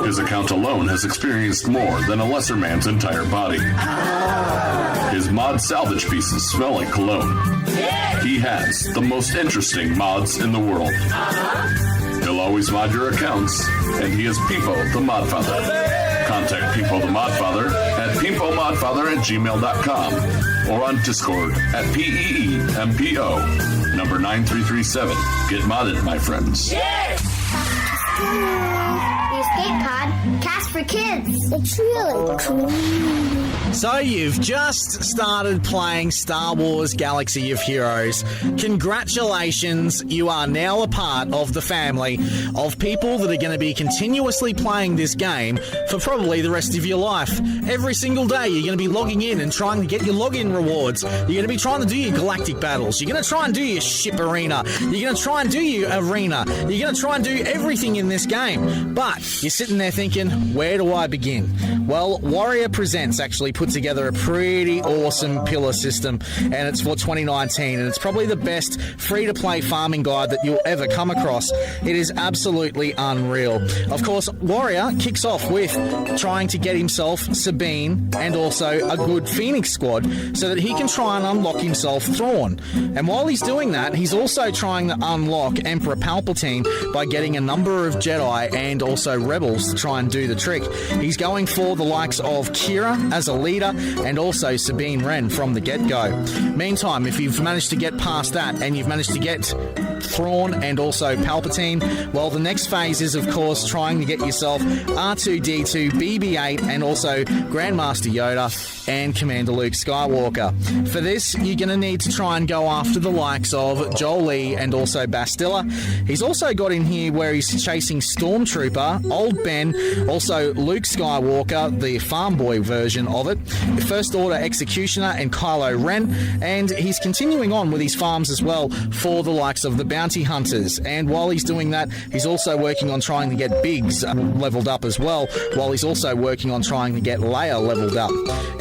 His account alone has experienced more than a lesser man's entire body. His mod salvage pieces smell like cologne. He has the most interesting mods in the world. He'll always mod your accounts, and he is Peepo the Modfather. Contact Peepo the Modfather at peepomodfather@gmail.com or on Discord at PEEMPO, number 9337. Get modded, my friends. The Escape Pod Cast for Kids. It's really cool. So you've just started playing Star Wars Galaxy of Heroes. Congratulations, you are now a part of the family of people that are going to be continuously playing this game for probably the rest of your life. Every single day you're going to be logging in and trying to get your login rewards. You're going to be trying to do your galactic battles. You're going to try and do your ship arena. You're going to try and do your arena. You're going to try and do everything in this game. But you're sitting there thinking, where do I begin? Well, Warrior Presents actually put together a pretty awesome pillar system, and it's for 2019, and it's probably the best free-to-play farming guide that you'll ever come across. It is absolutely unreal. Of course, Warrior kicks off with trying to get himself Sabine and also a good Phoenix squad so that he can try and unlock himself Thrawn. And while he's doing that, he's also trying to unlock Emperor Palpatine by getting a number of Jedi and also Rebels to try and do the trick. He's going for the likes of Kira as a leader and also Sabine Wren from the get-go. Meantime, if you've managed to get past that and you've managed to get Thrawn and also Palpatine, well, the next phase is, of course, trying to get yourself R2-D2, BB-8, and also Grandmaster Yoda and Commander Luke Skywalker. For this, you're going to need to try and go after the likes of Jolie and also Bastilla. He's also got in here where he's chasing Stormtrooper, Old Ben, also Luke Skywalker, the farm boy version of it, First Order Executioner and Kylo Ren, and he's continuing on with his farms as well for the likes of the Bounty Hunters. And while he's doing that, he's also working on trying to get Biggs leveled up as well, while he's also working on trying to get Leia leveled up.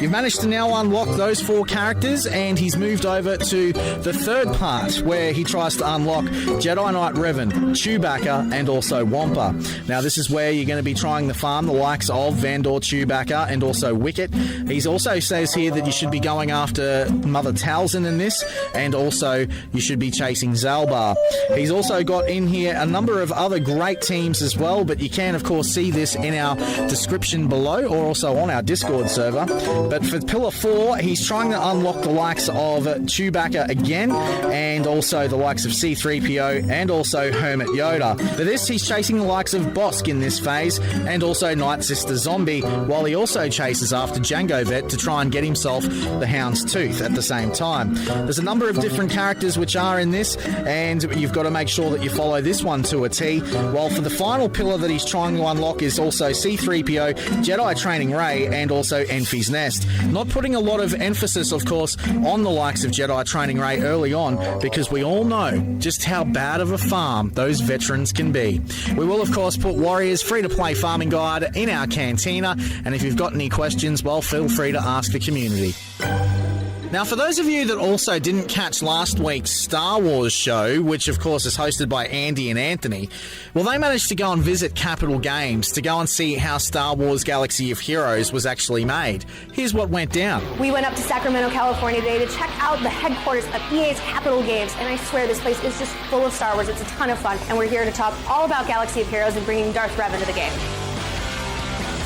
You've managed to now unlock those 4 characters, and he's moved over to the third part where he tries to unlock Jedi Knight Revan, Chewbacca, and also Wampa. Now, this is where you're going to be trying to farm the likes of Vandor, Chewbacca, and also Wicket. He's also says here that you should be going after Mother Talzin in this, and also you should be chasing Zalbar. He's also got in here a number of other great teams as well, but you can, of course, see this in our description below or also on our Discord server. But for Pillar 4, he's trying to unlock the likes of Chewbacca again, and also the likes of C-3PO and also Hermit Yoda. For this, he's chasing the likes of Bosk in this phase, and also Night Sister Zombie, while he also chases after Jango Fett to try and get himself the Hound's Tooth at the same time. There's a number of different characters which are in this, and you've got to make sure that you follow this one to a T. While for the final pillar that he's trying to unlock is also C-3PO, Jedi Training Rey, and also Enfy's Nest. Not putting a lot of emphasis, of course, on the likes of Jedi Training Rey early on, because we all know just how bad of a farm those veterans can be. We will, of course, put Warriors free-to-play farming guide in our cantina, and if you've got any questions, well, feel free to ask the community. Now, for those of you that also didn't catch last week's Star Wars show, which of course is hosted by Andy and Anthony, well, they managed to go and visit Capital Games to go and see how Star Wars Galaxy of Heroes was actually made. Here's what went down. We went up to Sacramento, California today to check out the headquarters of EA's Capital Games, and I swear this place is just full of Star Wars. It's a ton of fun, and we're here to talk all about Galaxy of Heroes and bringing Darth Revan to the game.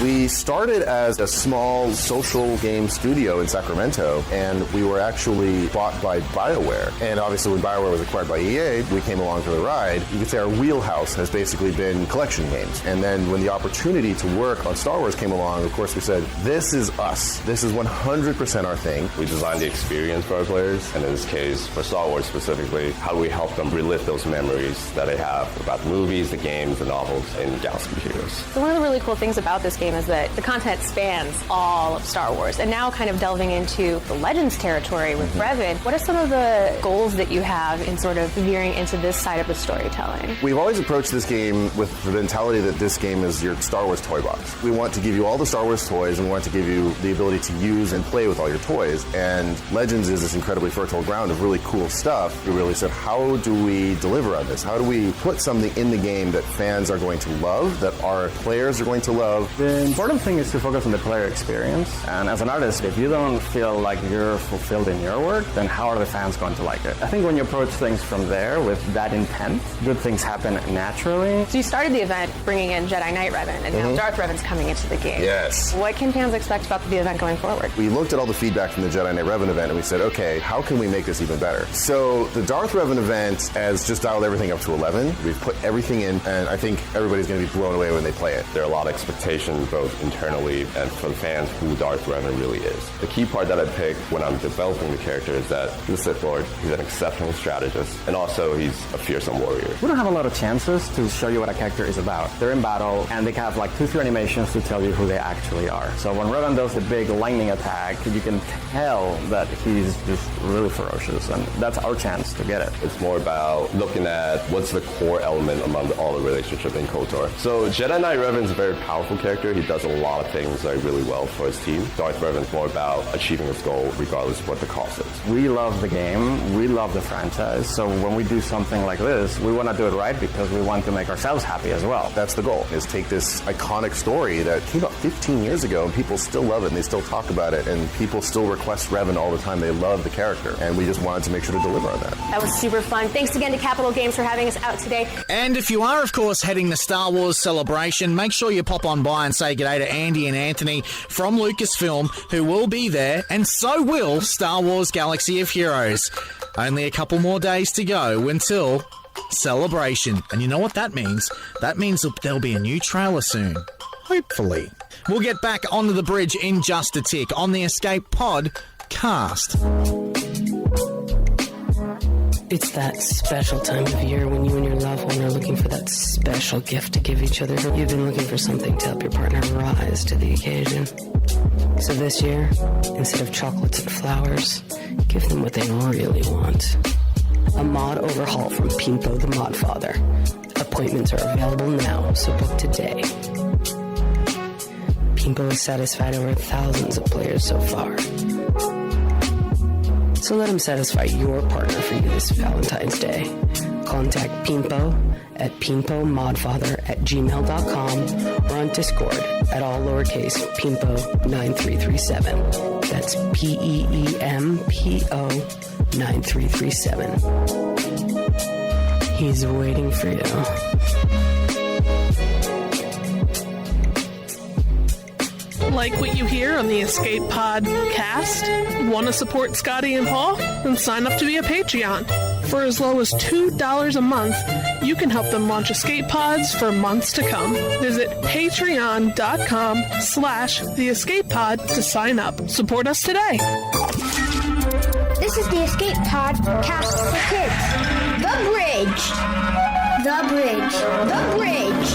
We started as a small social game studio in Sacramento, and we were actually bought by BioWare. And obviously when BioWare was acquired by EA, we came along for the ride. You could say our wheelhouse has basically been collection games. And then when the opportunity to work on Star Wars came along, of course we said, this is us. This is 100% our thing. We designed the experience for our players, and in this case, for Star Wars specifically, how do we help them relive those memories that they have about the movies, the games, the novels in Galaxy of Heroes. So one of the really cool things about this game is that the content spans all of Star Wars, and now kind of delving into the Legends territory with Revan, what are some of the goals that you have in sort of veering into this side of the storytelling? We've always approached this game with the mentality that this game is your Star Wars toy box. We want to give you all the Star Wars toys, and we want to give you the ability to use and play with all your toys, and Legends is this incredibly fertile ground of really cool stuff. We really said, how do we deliver on this? How do we put something in the game that fans are going to love, that our players are going to love? The important thing is to focus on the player experience, and as an artist, if you don't feel like you're fulfilled in your work, then how are the fans going to like it? I think when you approach things from there with that intent, good things happen naturally. So you started the event bringing in Jedi Knight Revan, and now Darth Revan's coming into the game. Yes. What can fans expect about the event going forward? We looked at all the feedback from the Jedi Knight Revan event, and we said, okay, how can we make this even better? So the Darth Revan event has just dialed everything up to 11. We've put everything in, and I think everybody's going to be blown away when they play it. There are a lot of expectations, both internally and for the fans, who Darth Revan really is. The key part that I picked when I'm developing the character is that he's a Sith Lord, he's an exceptional strategist, and also he's a fearsome warrior. We don't have a lot of chances to show you what a character is about. They're in battle, and they have like 2-3 animations to tell you who they actually are. So when Revan does the big lightning attack, you can tell that he's just really ferocious, and that's our chance to get it. It's more about looking at what's the core element among all the relationship in KOTOR. So Jedi Knight Revan's a very powerful character. He does a lot of things really well for his team. Darth Revan's more about achieving his goal regardless of what the cost is. We love the game, we love the franchise, so when we do something like this, we want to do it right because we want to make ourselves happy as well. That's the goal, is take this iconic story that came out 15 years ago, and people still love it, and they still talk about it, and people still request Revan all the time. They love the character, and we just wanted to make sure to deliver on that. That was super fun. Thanks again to Capital Games for having us out today. And if you are, of course, heading to Star Wars Celebration, make sure you pop on by and say g'day to Andy and Anthony from Lucasfilm, who will be there, and so will Star Wars Galaxy of Heroes. Only a couple more days to go until Celebration. And you know what that means? That means there'll be a new trailer soon. Hopefully. We'll get back onto the bridge in just a tick on the Escape Podcast. It's that special time of year when you and your loved one are looking for that special gift to give each other. You've been looking for something to help your partner rise to the occasion. So this year, instead of chocolates and flowers, give them what they really want. A mod overhaul from Pimpo the Mod Father. Appointments are available now, so book today. Pimpo has satisfied over thousands of players so far. So let him satisfy your partner for you this Valentine's Day. Contact Pimpo at pimpomodfather@gmail.com or on Discord at all lowercase Pimpo9337. That's PEEMPO 9337. He's waiting for you. Like what you hear on the Escape Podcast? Want to support Scotty and Paul? Then sign up to be a Patreon. For as low as $2 a month, you can help them launch Escape Pods for months to come. Visit patreon.com/The Escape Pod to sign up. Support us today. This is the Escape Podcast for kids. The Bridge. The Bridge. The Bridge.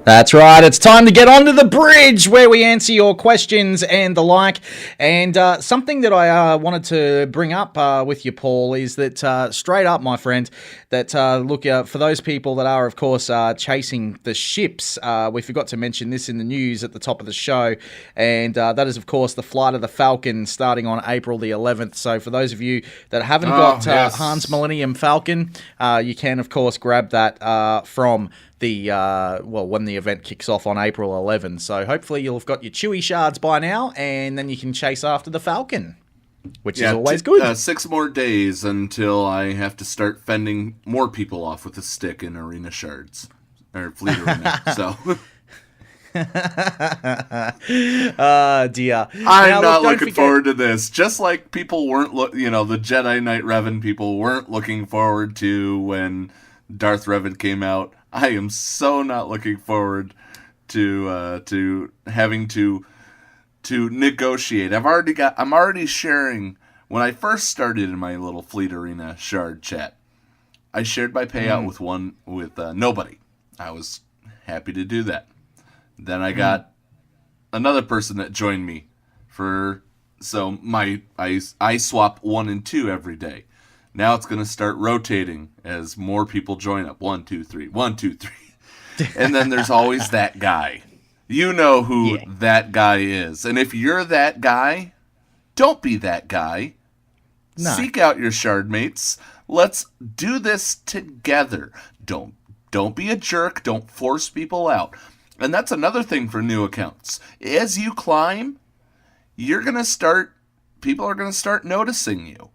That's right. It's time to get onto the bridge where we answer your questions and the like. And something that I wanted to bring up with you, Paul, is that straight up, my friend, that look, for those people that are, of course, chasing the ships, we forgot to mention this in the news at the top of the show. And that is, of course, the flight of the Falcon starting on April the 11th. So for those of you that haven't got Han's Millennium Falcon, you can, of course, grab that from the when the event kicks off on April 11. So hopefully you'll have got your Chewie shards by now, and then you can chase after the Falcon, which is always good. 6 more days until I have to start fending more people off with a stick in arena shards or fleet arena. So. Dear. I'm not looking forward to this. Just like people weren't, the Jedi Knight Revan people weren't looking forward to when Darth Revan came out. I am so not looking forward to having to negotiate. I'm already sharing. When I first started in my little Fleet Arena shard chat, I shared my payout with nobody. I was happy to do that. Then I got another person that joined me so I swap 1 and 2 every day. Now it's going to start rotating as more people join up. 1, 2, 3, 1, 2, 3. And then there's always that guy. You know who that guy is. And if you're that guy, don't be that guy. No. Seek out your shard mates. Let's do this together. Don't be a jerk. Don't force people out. And that's another thing for new accounts. As you climb, people are going to start noticing you.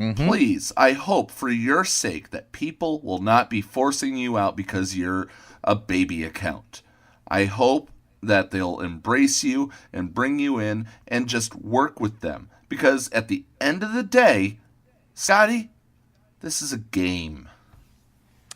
Mm-hmm. Please, I hope for your sake that people will not be forcing you out because you're a baby account. I hope that they'll embrace you and bring you in and just work with them. Because at the end of the day, Scotty, this is a game.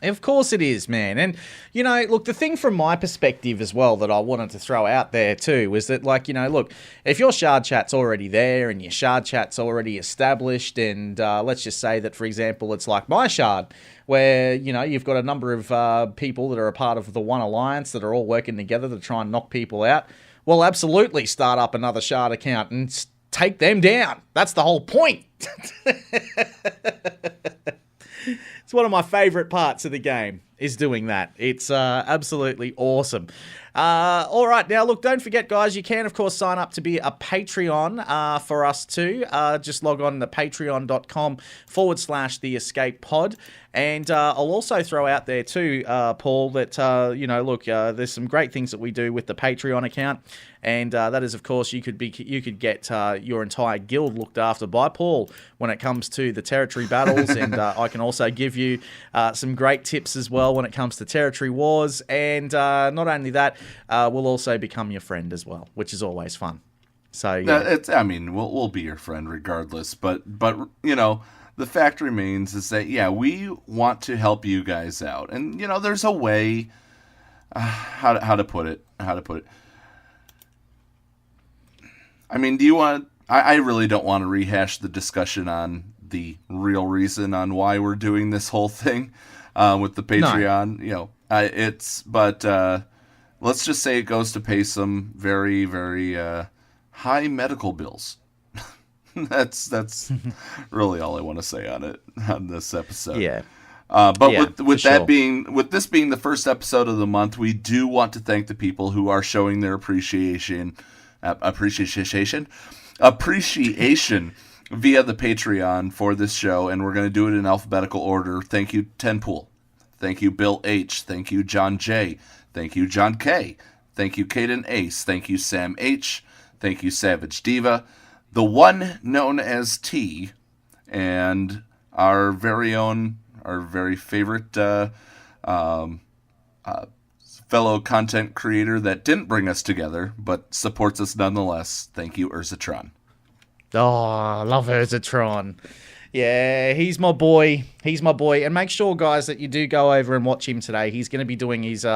Of course it is, man. And, look, the thing from my perspective as well that I wanted to throw out there too was that, look, if your shard chat's already there and your shard chat's already established and let's just say that, for example, it's like my shard where, you've got a number of people that are a part of the One Alliance that are all working together to try and knock people out, well, absolutely start up another shard account and take them down. That's the whole point. It's one of my favorite parts of the game, is doing that. It's absolutely awesome. All right, now look, don't forget, guys, you can, of course, sign up to be a Patreon for us too. Just log on to patreon.com/The Escape Pod. And I'll also throw out there too, Paul, that, look, there's some great things that we do with the Patreon account. And that is, of course, you could get your entire guild looked after by Paul when it comes to the territory battles. And I can also give you some great tips as well when it comes to territory wars. And not only that, we'll also become your friend as well, which is always fun. So yeah, we'll be your friend regardless. But the fact remains is that we want to help you guys out, and there's a way. How to put it? Do you want? I really don't want to rehash the discussion on the real reason on why we're doing this whole thing with the Patreon. No. But let's just say it goes to pay some very, very high medical bills. That's really all I want to say on this episode. Yeah. But with this being the first episode of the month, we do want to thank the people who are showing their appreciation via the Patreon for this show, and we're going to do it in alphabetical order. Thank you, Tenpool. Thank you, Bill H. Thank you, John J. Thank you, John K. Thank you, Caden Ace. Thank you, Sam H. Thank you, Savage Diva. The one known as T, and our very favorite fellow content creator that didn't bring us together, but supports us nonetheless. Thank you, Urzatron. Oh, I love Urzatron. Yeah, he's my boy. He's my boy. And make sure, guys, that you do go over and watch him today. He's going to be doing his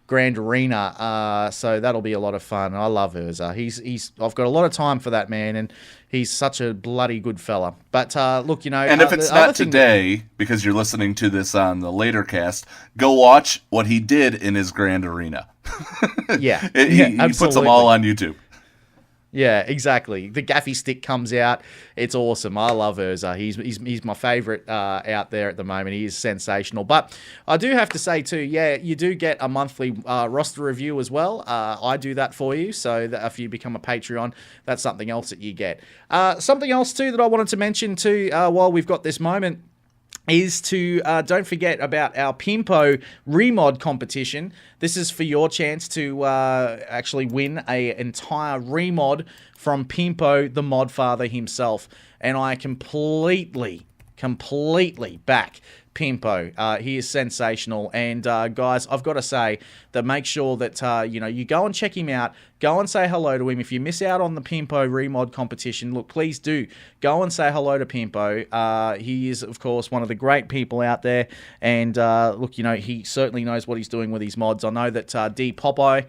Grand Arena, so that'll be a lot of fun. I love Urza. I've got a lot of time for that man, and he's such a bloody good fella. But look, you know, and if it's not today, because you're listening to this on the later cast, go watch what he did in his Grand Arena. Yeah, he puts them all on YouTube. Yeah, exactly. The gaffy stick comes out. It's awesome. I love Urza. He's my favourite out there at the moment. He is sensational. But I do have to say too, yeah, you do get a monthly roster review as well. I do that for you. So that if you become a Patreon, that's something else that you get. Something else too that I wanted to mention too while we've got this moment is to don't forget about our Pimpo remod competition. This is for your chance to actually win an entire remod from Pimpo, the mod father himself. And I completely back Pimpo. He is sensational. And guys, I've got to say that make sure that you go and check him out. Go and say hello to him. If you miss out on the Pimpo remod competition, look, please do go and say hello to Pimpo. He is, of course, one of the great people out there. And look, he certainly knows what he's doing with his mods. I know that D Popeye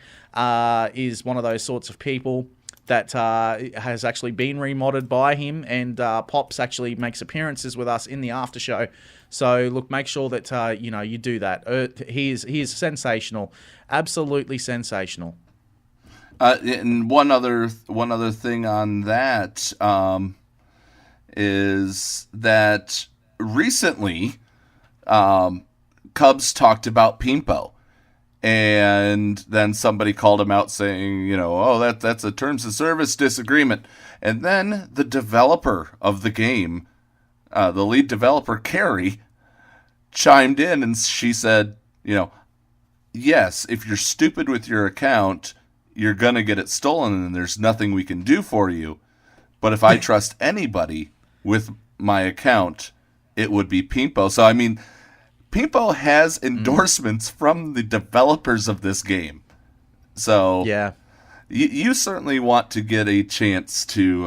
is one of those sorts of people that has actually been remodded by him, and Pops actually makes appearances with us in the after show. So look, make sure that you do that. He is sensational, absolutely sensational. And one other thing on that is that recently Cubs talked about Pimpo. And then somebody called him out saying, that's a terms of service disagreement. And then the developer of the game, the lead developer, Carrie, chimed in and she said, yes, if you're stupid with your account, you're going to get it stolen and there's nothing we can do for you. But if I trust anybody with my account, it would be Pimpo. So, I mean, Pimpo has endorsements from the developers of this game. So yeah, you certainly want to get a chance to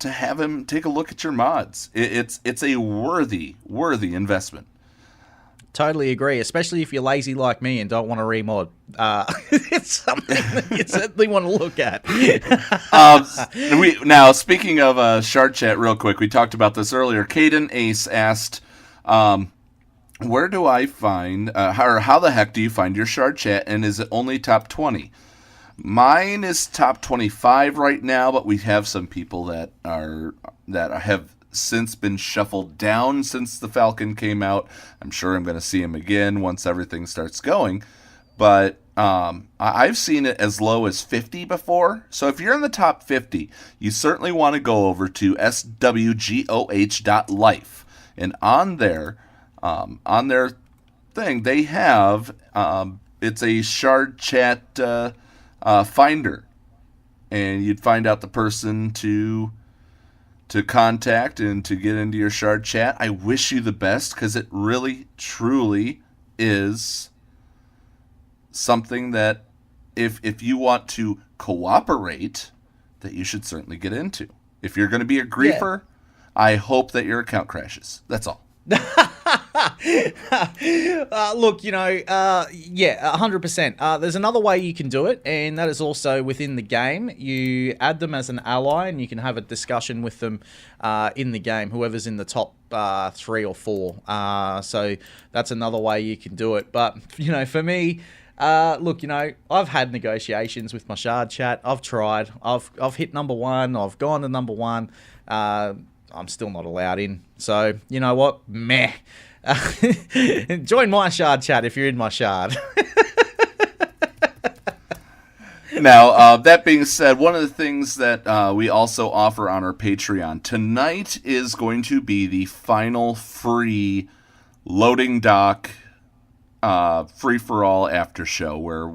have him take a look at your mods. It's a worthy investment. Totally agree, especially if you're lazy like me and don't want to remod. It's something that you certainly want to look at. Now, speaking of Shard Chat, real quick, we talked about this earlier. Caden Ace asked, where do I find, or how the heck do you find your Shard Chat, and is it only top 20? Mine is top 25 right now, but we have some people that have since been shuffled down since the Falcon came out. I'm sure I'm going to see him again once everything starts going. But I've seen it as low as 50 before. So if you're in the top 50, you certainly want to go over to SWGOH.life. And on their thing, they have, it's a Shard Chat finder. And you'd find out the person to contact and to get into your Shard Chat. I wish you the best, because it really, truly is something that if you want to cooperate, that you should certainly get into. If you're going to be a griefer, I hope that your account crashes. That's all. Look, 100%. There's another way you can do it, and that is also within the game. You add them as an ally, and you can have a discussion with them in the game, whoever's in the top 3 or 4. So that's another way you can do it. But, for me, look, I've had negotiations with my Shard Chat. I've tried. I've hit number 1. I've gone to number 1. I'm still not allowed in. So, you know what? Meh. Join my Shard Chat if you're in my Shard. Now, that being said, one of the things that we also offer on our Patreon, tonight is going to be the final free loading dock free-for-all after show, where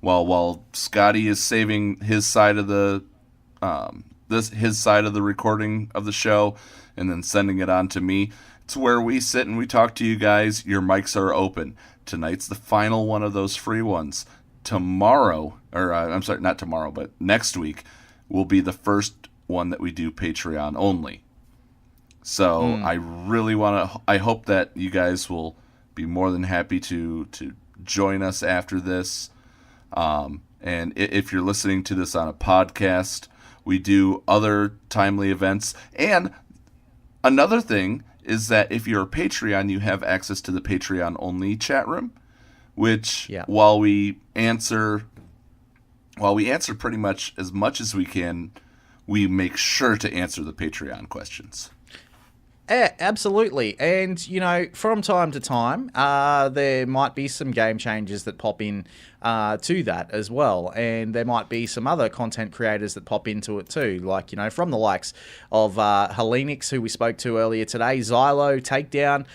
while Scotty is saving his side of the his side of the recording of the show and then sending it on to me. It's where we sit and we talk to you guys. Your mics are open. Tonight's the final one of those free ones. Tomorrow, or I'm sorry, not tomorrow, but next week, will be the first one that we do Patreon only. So I really I hope that you guys will be more than happy to join us after this. And if you're listening to this on a podcast, we do other timely events. And another thing is that if you're a Patreon, you have access to the Patreon only chat room, which while we answer pretty much as we can, we make sure to answer the Patreon questions. Yeah, absolutely. And, from time to time, there might be some game changes that pop in to that as well. And there might be some other content creators that pop into it too. Like, from the likes of Hellenix, who we spoke to earlier today, Xylo, Takedown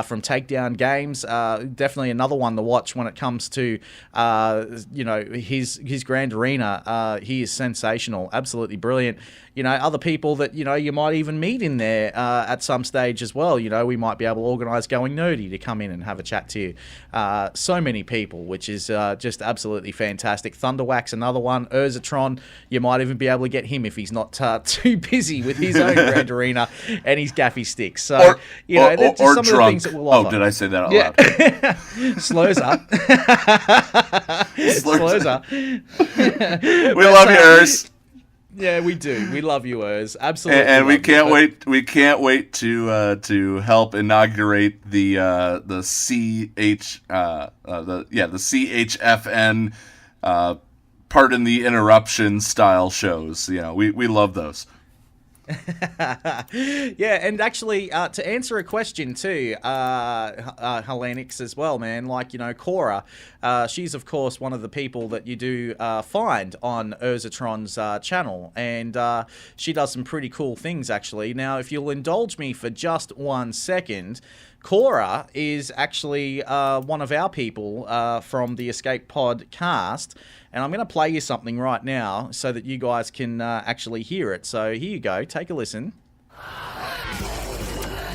from Takedown Games. Definitely another one to watch when it comes to, his Grand Arena. He is sensational. Absolutely brilliant. Other people that, you might even meet in there at some stage as well. We might be able to organise Going Nerdy to come in and have a chat to you. So many people, which is just absolutely fantastic. Thunderwax, another one. Urzatron, you might even be able to get him if he's not too busy with his own Grand Arena and his gaffy sticks. So, or just some drunk. of the things that we'll offer. Oh, did I say that out loud? Slows up. Slows up. We love you, Urs. Yeah, we do. We love you, Urs. Absolutely. And we can't wait. We can't wait to help inaugurate the CHFN pardon the interruption style shows. We love those. Yeah, and actually, to answer a question too, Hellenix as well, man, Cora, she's of course one of the people that you do find on Urzatron's channel, and she does some pretty cool things actually. Now, if you'll indulge me for just 1 second, Cora is actually one of our people from the Escape Podcast, and I'm going to play you something right now so that you guys can actually hear it. So here you go. Take a listen.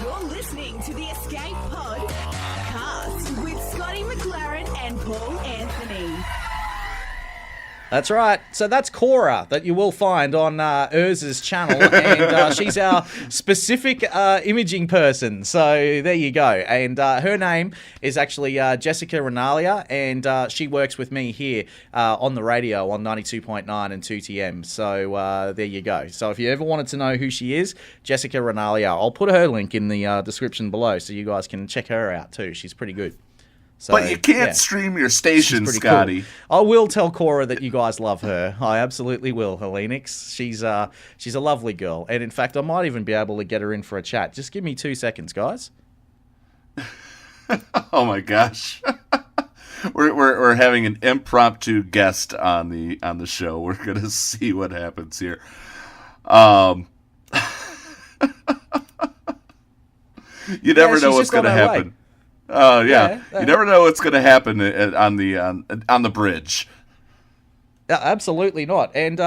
You're listening to the Escape Podcast with Scotty, McLaren, and Paul Anthony. That's right. So that's Cora that you will find on Urz's channel, and she's our specific imaging person. So there you go. And her name is actually Jessica Renalia, and she works with me here on the radio on 92.9 and 2TM. So there you go. So if you ever wanted to know who she is, Jessica Renalia, I'll put her link in the description below so you guys can check her out too. She's pretty good. So, but you can't stream your station, Scotty. Cool. I will tell Cora that you guys love her. I absolutely will, Hellenix. She's a lovely girl. And in fact, I might even be able to get her in for a chat. Just give me 2 seconds, guys. Oh my gosh. We're having an impromptu guest on the show. We're gonna see what happens here. You never know what's gonna happen. Oh yeah. You never know what's going to happen on the bridge. Absolutely not. And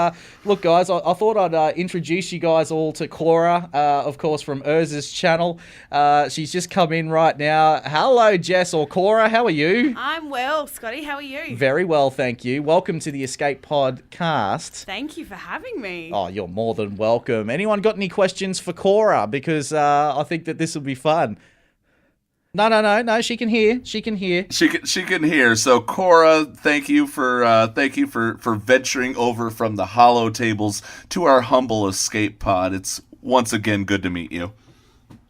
look, guys, I thought I'd introduce you guys all to Cora, of course, from Urz's channel. She's just come in right now. Hello, Jess or Cora. How are you? I'm well, Scotty. How are you? Very well, thank you. Welcome to the Escape Podcast. Thank you for having me. Oh, you're more than welcome. Anyone got any questions for Cora? Because I think that this will be fun. No. She can hear. She can hear. She can hear. So Cora, thank you for venturing over from the hollow tables to our humble escape pod. It's once again good to meet you.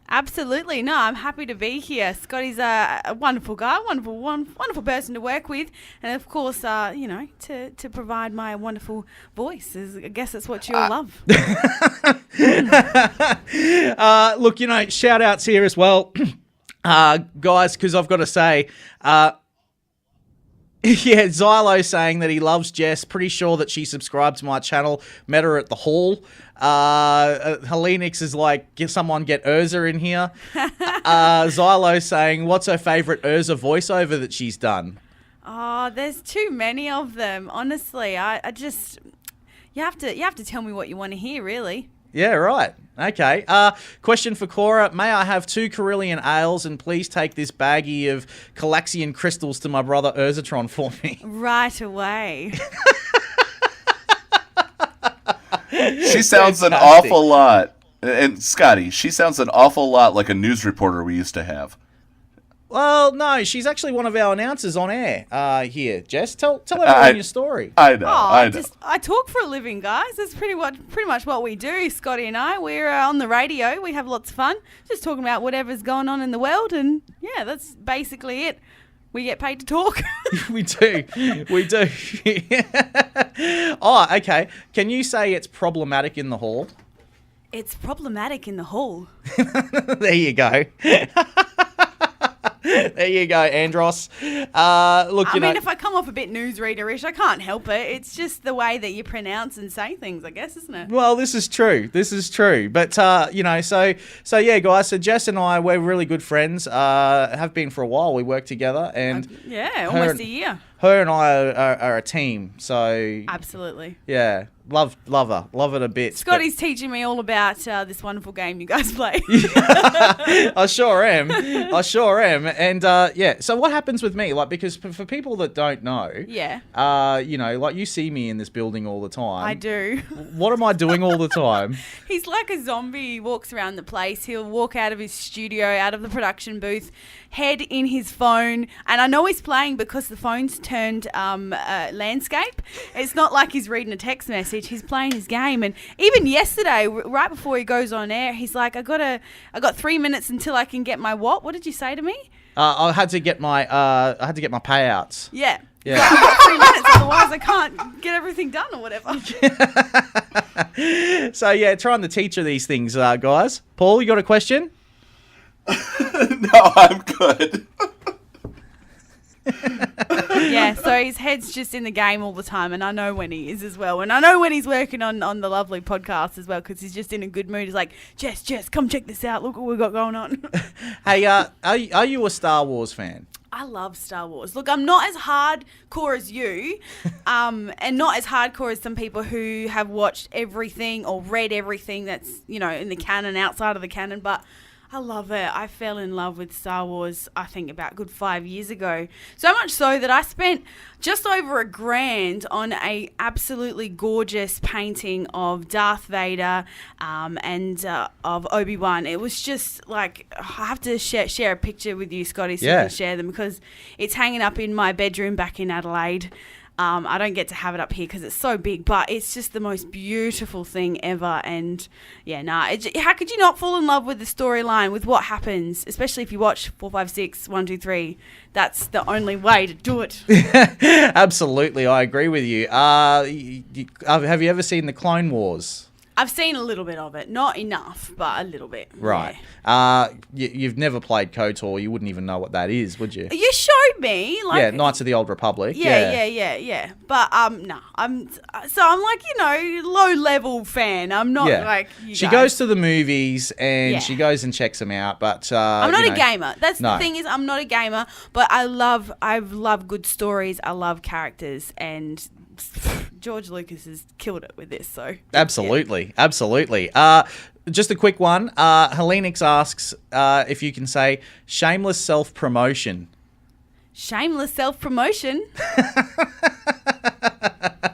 Absolutely. No, I'm happy to be here. Scotty's a wonderful guy, wonderful person to work with, and of course, to provide my wonderful voice. I guess that's what you'll love. Look, shout outs here as well. Guys, because I've got to say, Xylo saying that he loves Jess. Pretty sure that she subscribed to my channel. Met her at the hall. Hellenix is like, someone get Urza in here. Xylo saying, what's her favourite Urza voiceover that she's done? Oh, there's too many of them. Honestly, I just you have to tell me what you want to hear, really. Yeah, right. Okay. Question for Cora. May I have 2 Carillion ales, and please take this baggie of Calaxian crystals to my brother Urzatron for me? Right away. She sounds an Fantastic. awful lot. And Scotty, she sounds an awful lot like a news reporter we used to have. Well, no, she's actually one of our announcers on air here. Jess, tell everyone your story. I know. I know. I talk for a living, guys. That's pretty much what we do, Scotty and I. We're on the radio. We have lots of fun, just talking about whatever's going on in the world, and yeah, that's basically it. We get paid to talk. We do. Oh, okay. Can you say it's problematic in the hall? It's problematic in the hall. There you go. There you go, Andros. Look, I mean, if I come off a bit newsreaderish, I can't help it. It's just the way that you pronounce and say things, I guess, isn't it? Well, this is true. But, so yeah, guys, so Jess and I, we're really good friends, have been for a while. We work together and... almost a year. Her and I are a team, so... Absolutely. Yeah, love her a bit. Scotty's teaching me all about this wonderful game you guys play. I sure am. And so what happens with me? Like, because for people that don't know, like you see me in this building all the time. I do. What am I doing all the time? He's like a zombie. He walks around the place. He'll walk out of his studio, out of the production booth, head in his phone, and I know he's playing because the phone's turned landscape. It's not like he's reading a text message. He's playing his game. And even yesterday, right before he goes on air, he's like, I got 3 minutes until I can get my what? What did you say to me? I had to get my payouts. Yeah. Yeah. I've got 3 minutes, otherwise I can't get everything done or whatever. So yeah, trying to teach her these things, guys. Paul, you got a question? No, I'm good. Yeah, so his head's just in the game all the time, and I know when he is as well. And I know when he's working on the lovely podcast as well, because he's just in a good mood. He's like, Jess, come check this out. Look what we've got going on. Hey, are you a Star Wars fan? I love Star Wars. Look, I'm not as hardcore as you, and not as hardcore as some people who have watched everything or read everything that's, in the canon, outside of the canon, but I love it. I fell in love with Star Wars, I think, about a good 5 years ago. So much so that I spent just over $1,000 on a absolutely gorgeous painting of Darth Vader and of Obi-Wan. It was just like, I have to share a picture with you, Scotty, so you can share them, because it's hanging up in my bedroom back in Adelaide. I don't get to have it up here because it's so big, but it's just the most beautiful thing ever. And how could you not fall in love with the storyline, with what happens, especially if you watch 4, 5, 6, 1, 2, 3? That's the only way to do it. Absolutely, I agree with you. Have you ever seen the Clone Wars? I've seen a little bit of it. Not enough, but a little bit. Right. Yeah. You've never played KOTOR. You wouldn't even know what that is, would you? You showed me. Yeah, Knights of the Old Republic. Yeah. But, no. I'm like, low-level fan. I'm not like you She guys. goes to the movies and she goes and checks them out, but... I'm not a gamer. That's the thing is, I'm not a gamer, but I love good stories. I love characters, and... George Lucas has killed it with this, so... Absolutely. Just a quick one. Hellenix asks if you can say shameless self-promotion. Shameless self-promotion?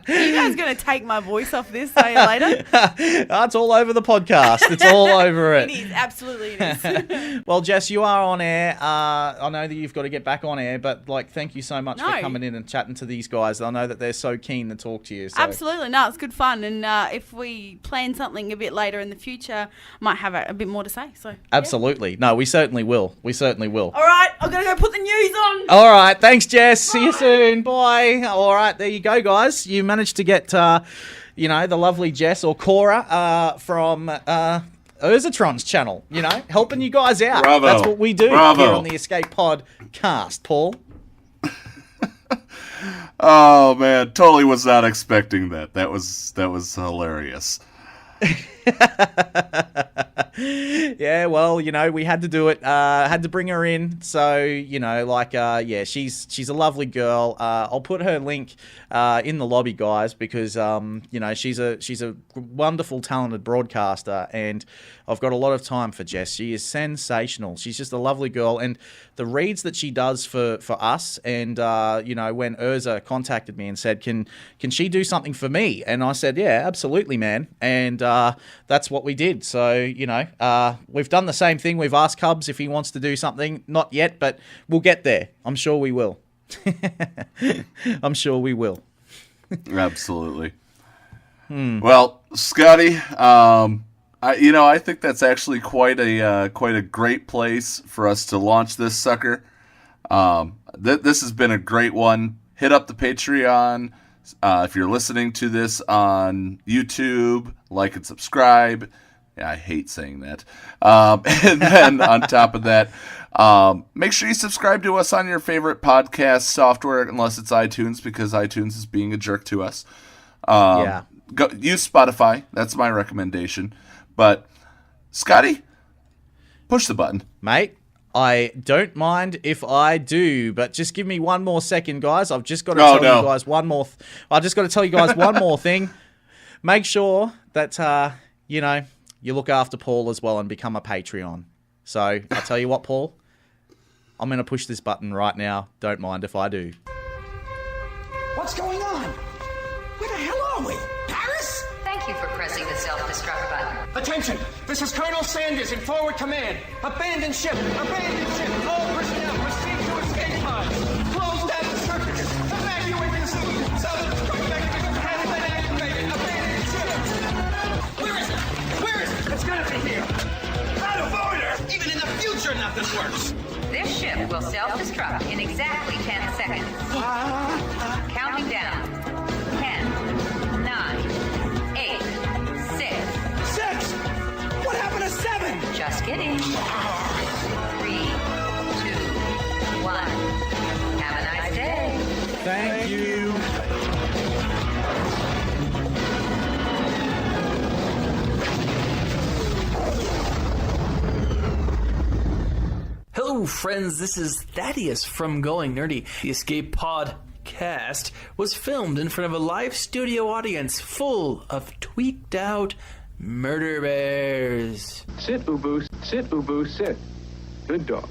Are you guys going to take my voice off this later? It's all over the podcast. It's all over it. It is. Absolutely it is. Well, Jess, you are on air. I know that you've got to get back on air, but thank you so much for coming in and chatting to these guys. I know that they're so keen to talk to you. So. Absolutely. No, it's good fun. And if we plan something a bit later in the future, I might have a bit more to say. So absolutely. Yeah. No, we certainly will. All right. I've got to go put the news on. All right. Thanks, Jess. Bye. See you soon. Bye. All right. There you go, guys. You managed to get, the lovely Jess or Cora from Urzatron's channel, helping you guys out. Bravo. That's what we do here on the Escape Podcast, Paul. Oh, man. Totally was not expecting that. That was hilarious. Yeah, well, you know, we had to do it. Had to bring her in. So, you know, like, yeah, she's a lovely girl. I'll put her link in the lobby, guys, because you know, she's a wonderful, talented broadcaster, and I've got a lot of time for Jess. She is sensational. She's just a lovely girl, and the reads that she does for us, and you know, when Urza contacted me and said, can she do something for me? And I said, yeah, absolutely, man. And that's what we did. So, you know, we've done the same thing. We've asked Cubs if he wants to do something. Not yet, but we'll get there. I'm sure we will. I'm sure we will. Absolutely. Well, Scotty, I think that's actually quite a great place for us to launch this sucker. This has been a great one. Hit up the Patreon. If you're listening to this on YouTube, like and subscribe. Yeah, I hate saying that. And then on top of that, make sure you subscribe to us on your favorite podcast software, unless it's iTunes, because iTunes is being a jerk to us. Yeah. Go use Spotify. That's my recommendation. But Scotty, push the button, mate. I don't mind if I do, but just give me one more second, guys. I've just got to tell you guys one more. I just got to tell you guys one more thing. Make sure that you know, you look after Paul as well and become a Patreon. So I'll tell you what, Paul. I'm going to push this button right now. Don't mind if I do. What's going on? Where the hell are we? Paris? Thank you for pressing the self-destruct button. Attention! This is Colonel Sanders in forward command. Abandon ship! Abandon ship! All personnel proceed to escape pods. Close down the circuits. Evacuate the city. Self-destruct mechanism has been activated. Abandon ship! Where is it? Where is it? It's gotta be here. Out of order! Even in the future, nothing works. This ship will self-destruct in exactly 10 seconds. Counting down. 10, 9, 8, 6. What happened to 7? Just kidding. 3, 2, 1. Have a nice day. Thank you. Hello, friends. This is Thaddeus from Going Nerdy. The Escape Podcast was filmed in front of a live studio audience full of tweaked out murder bears. Sit, Ubu. Sit, Ubu. Sit. Good dog.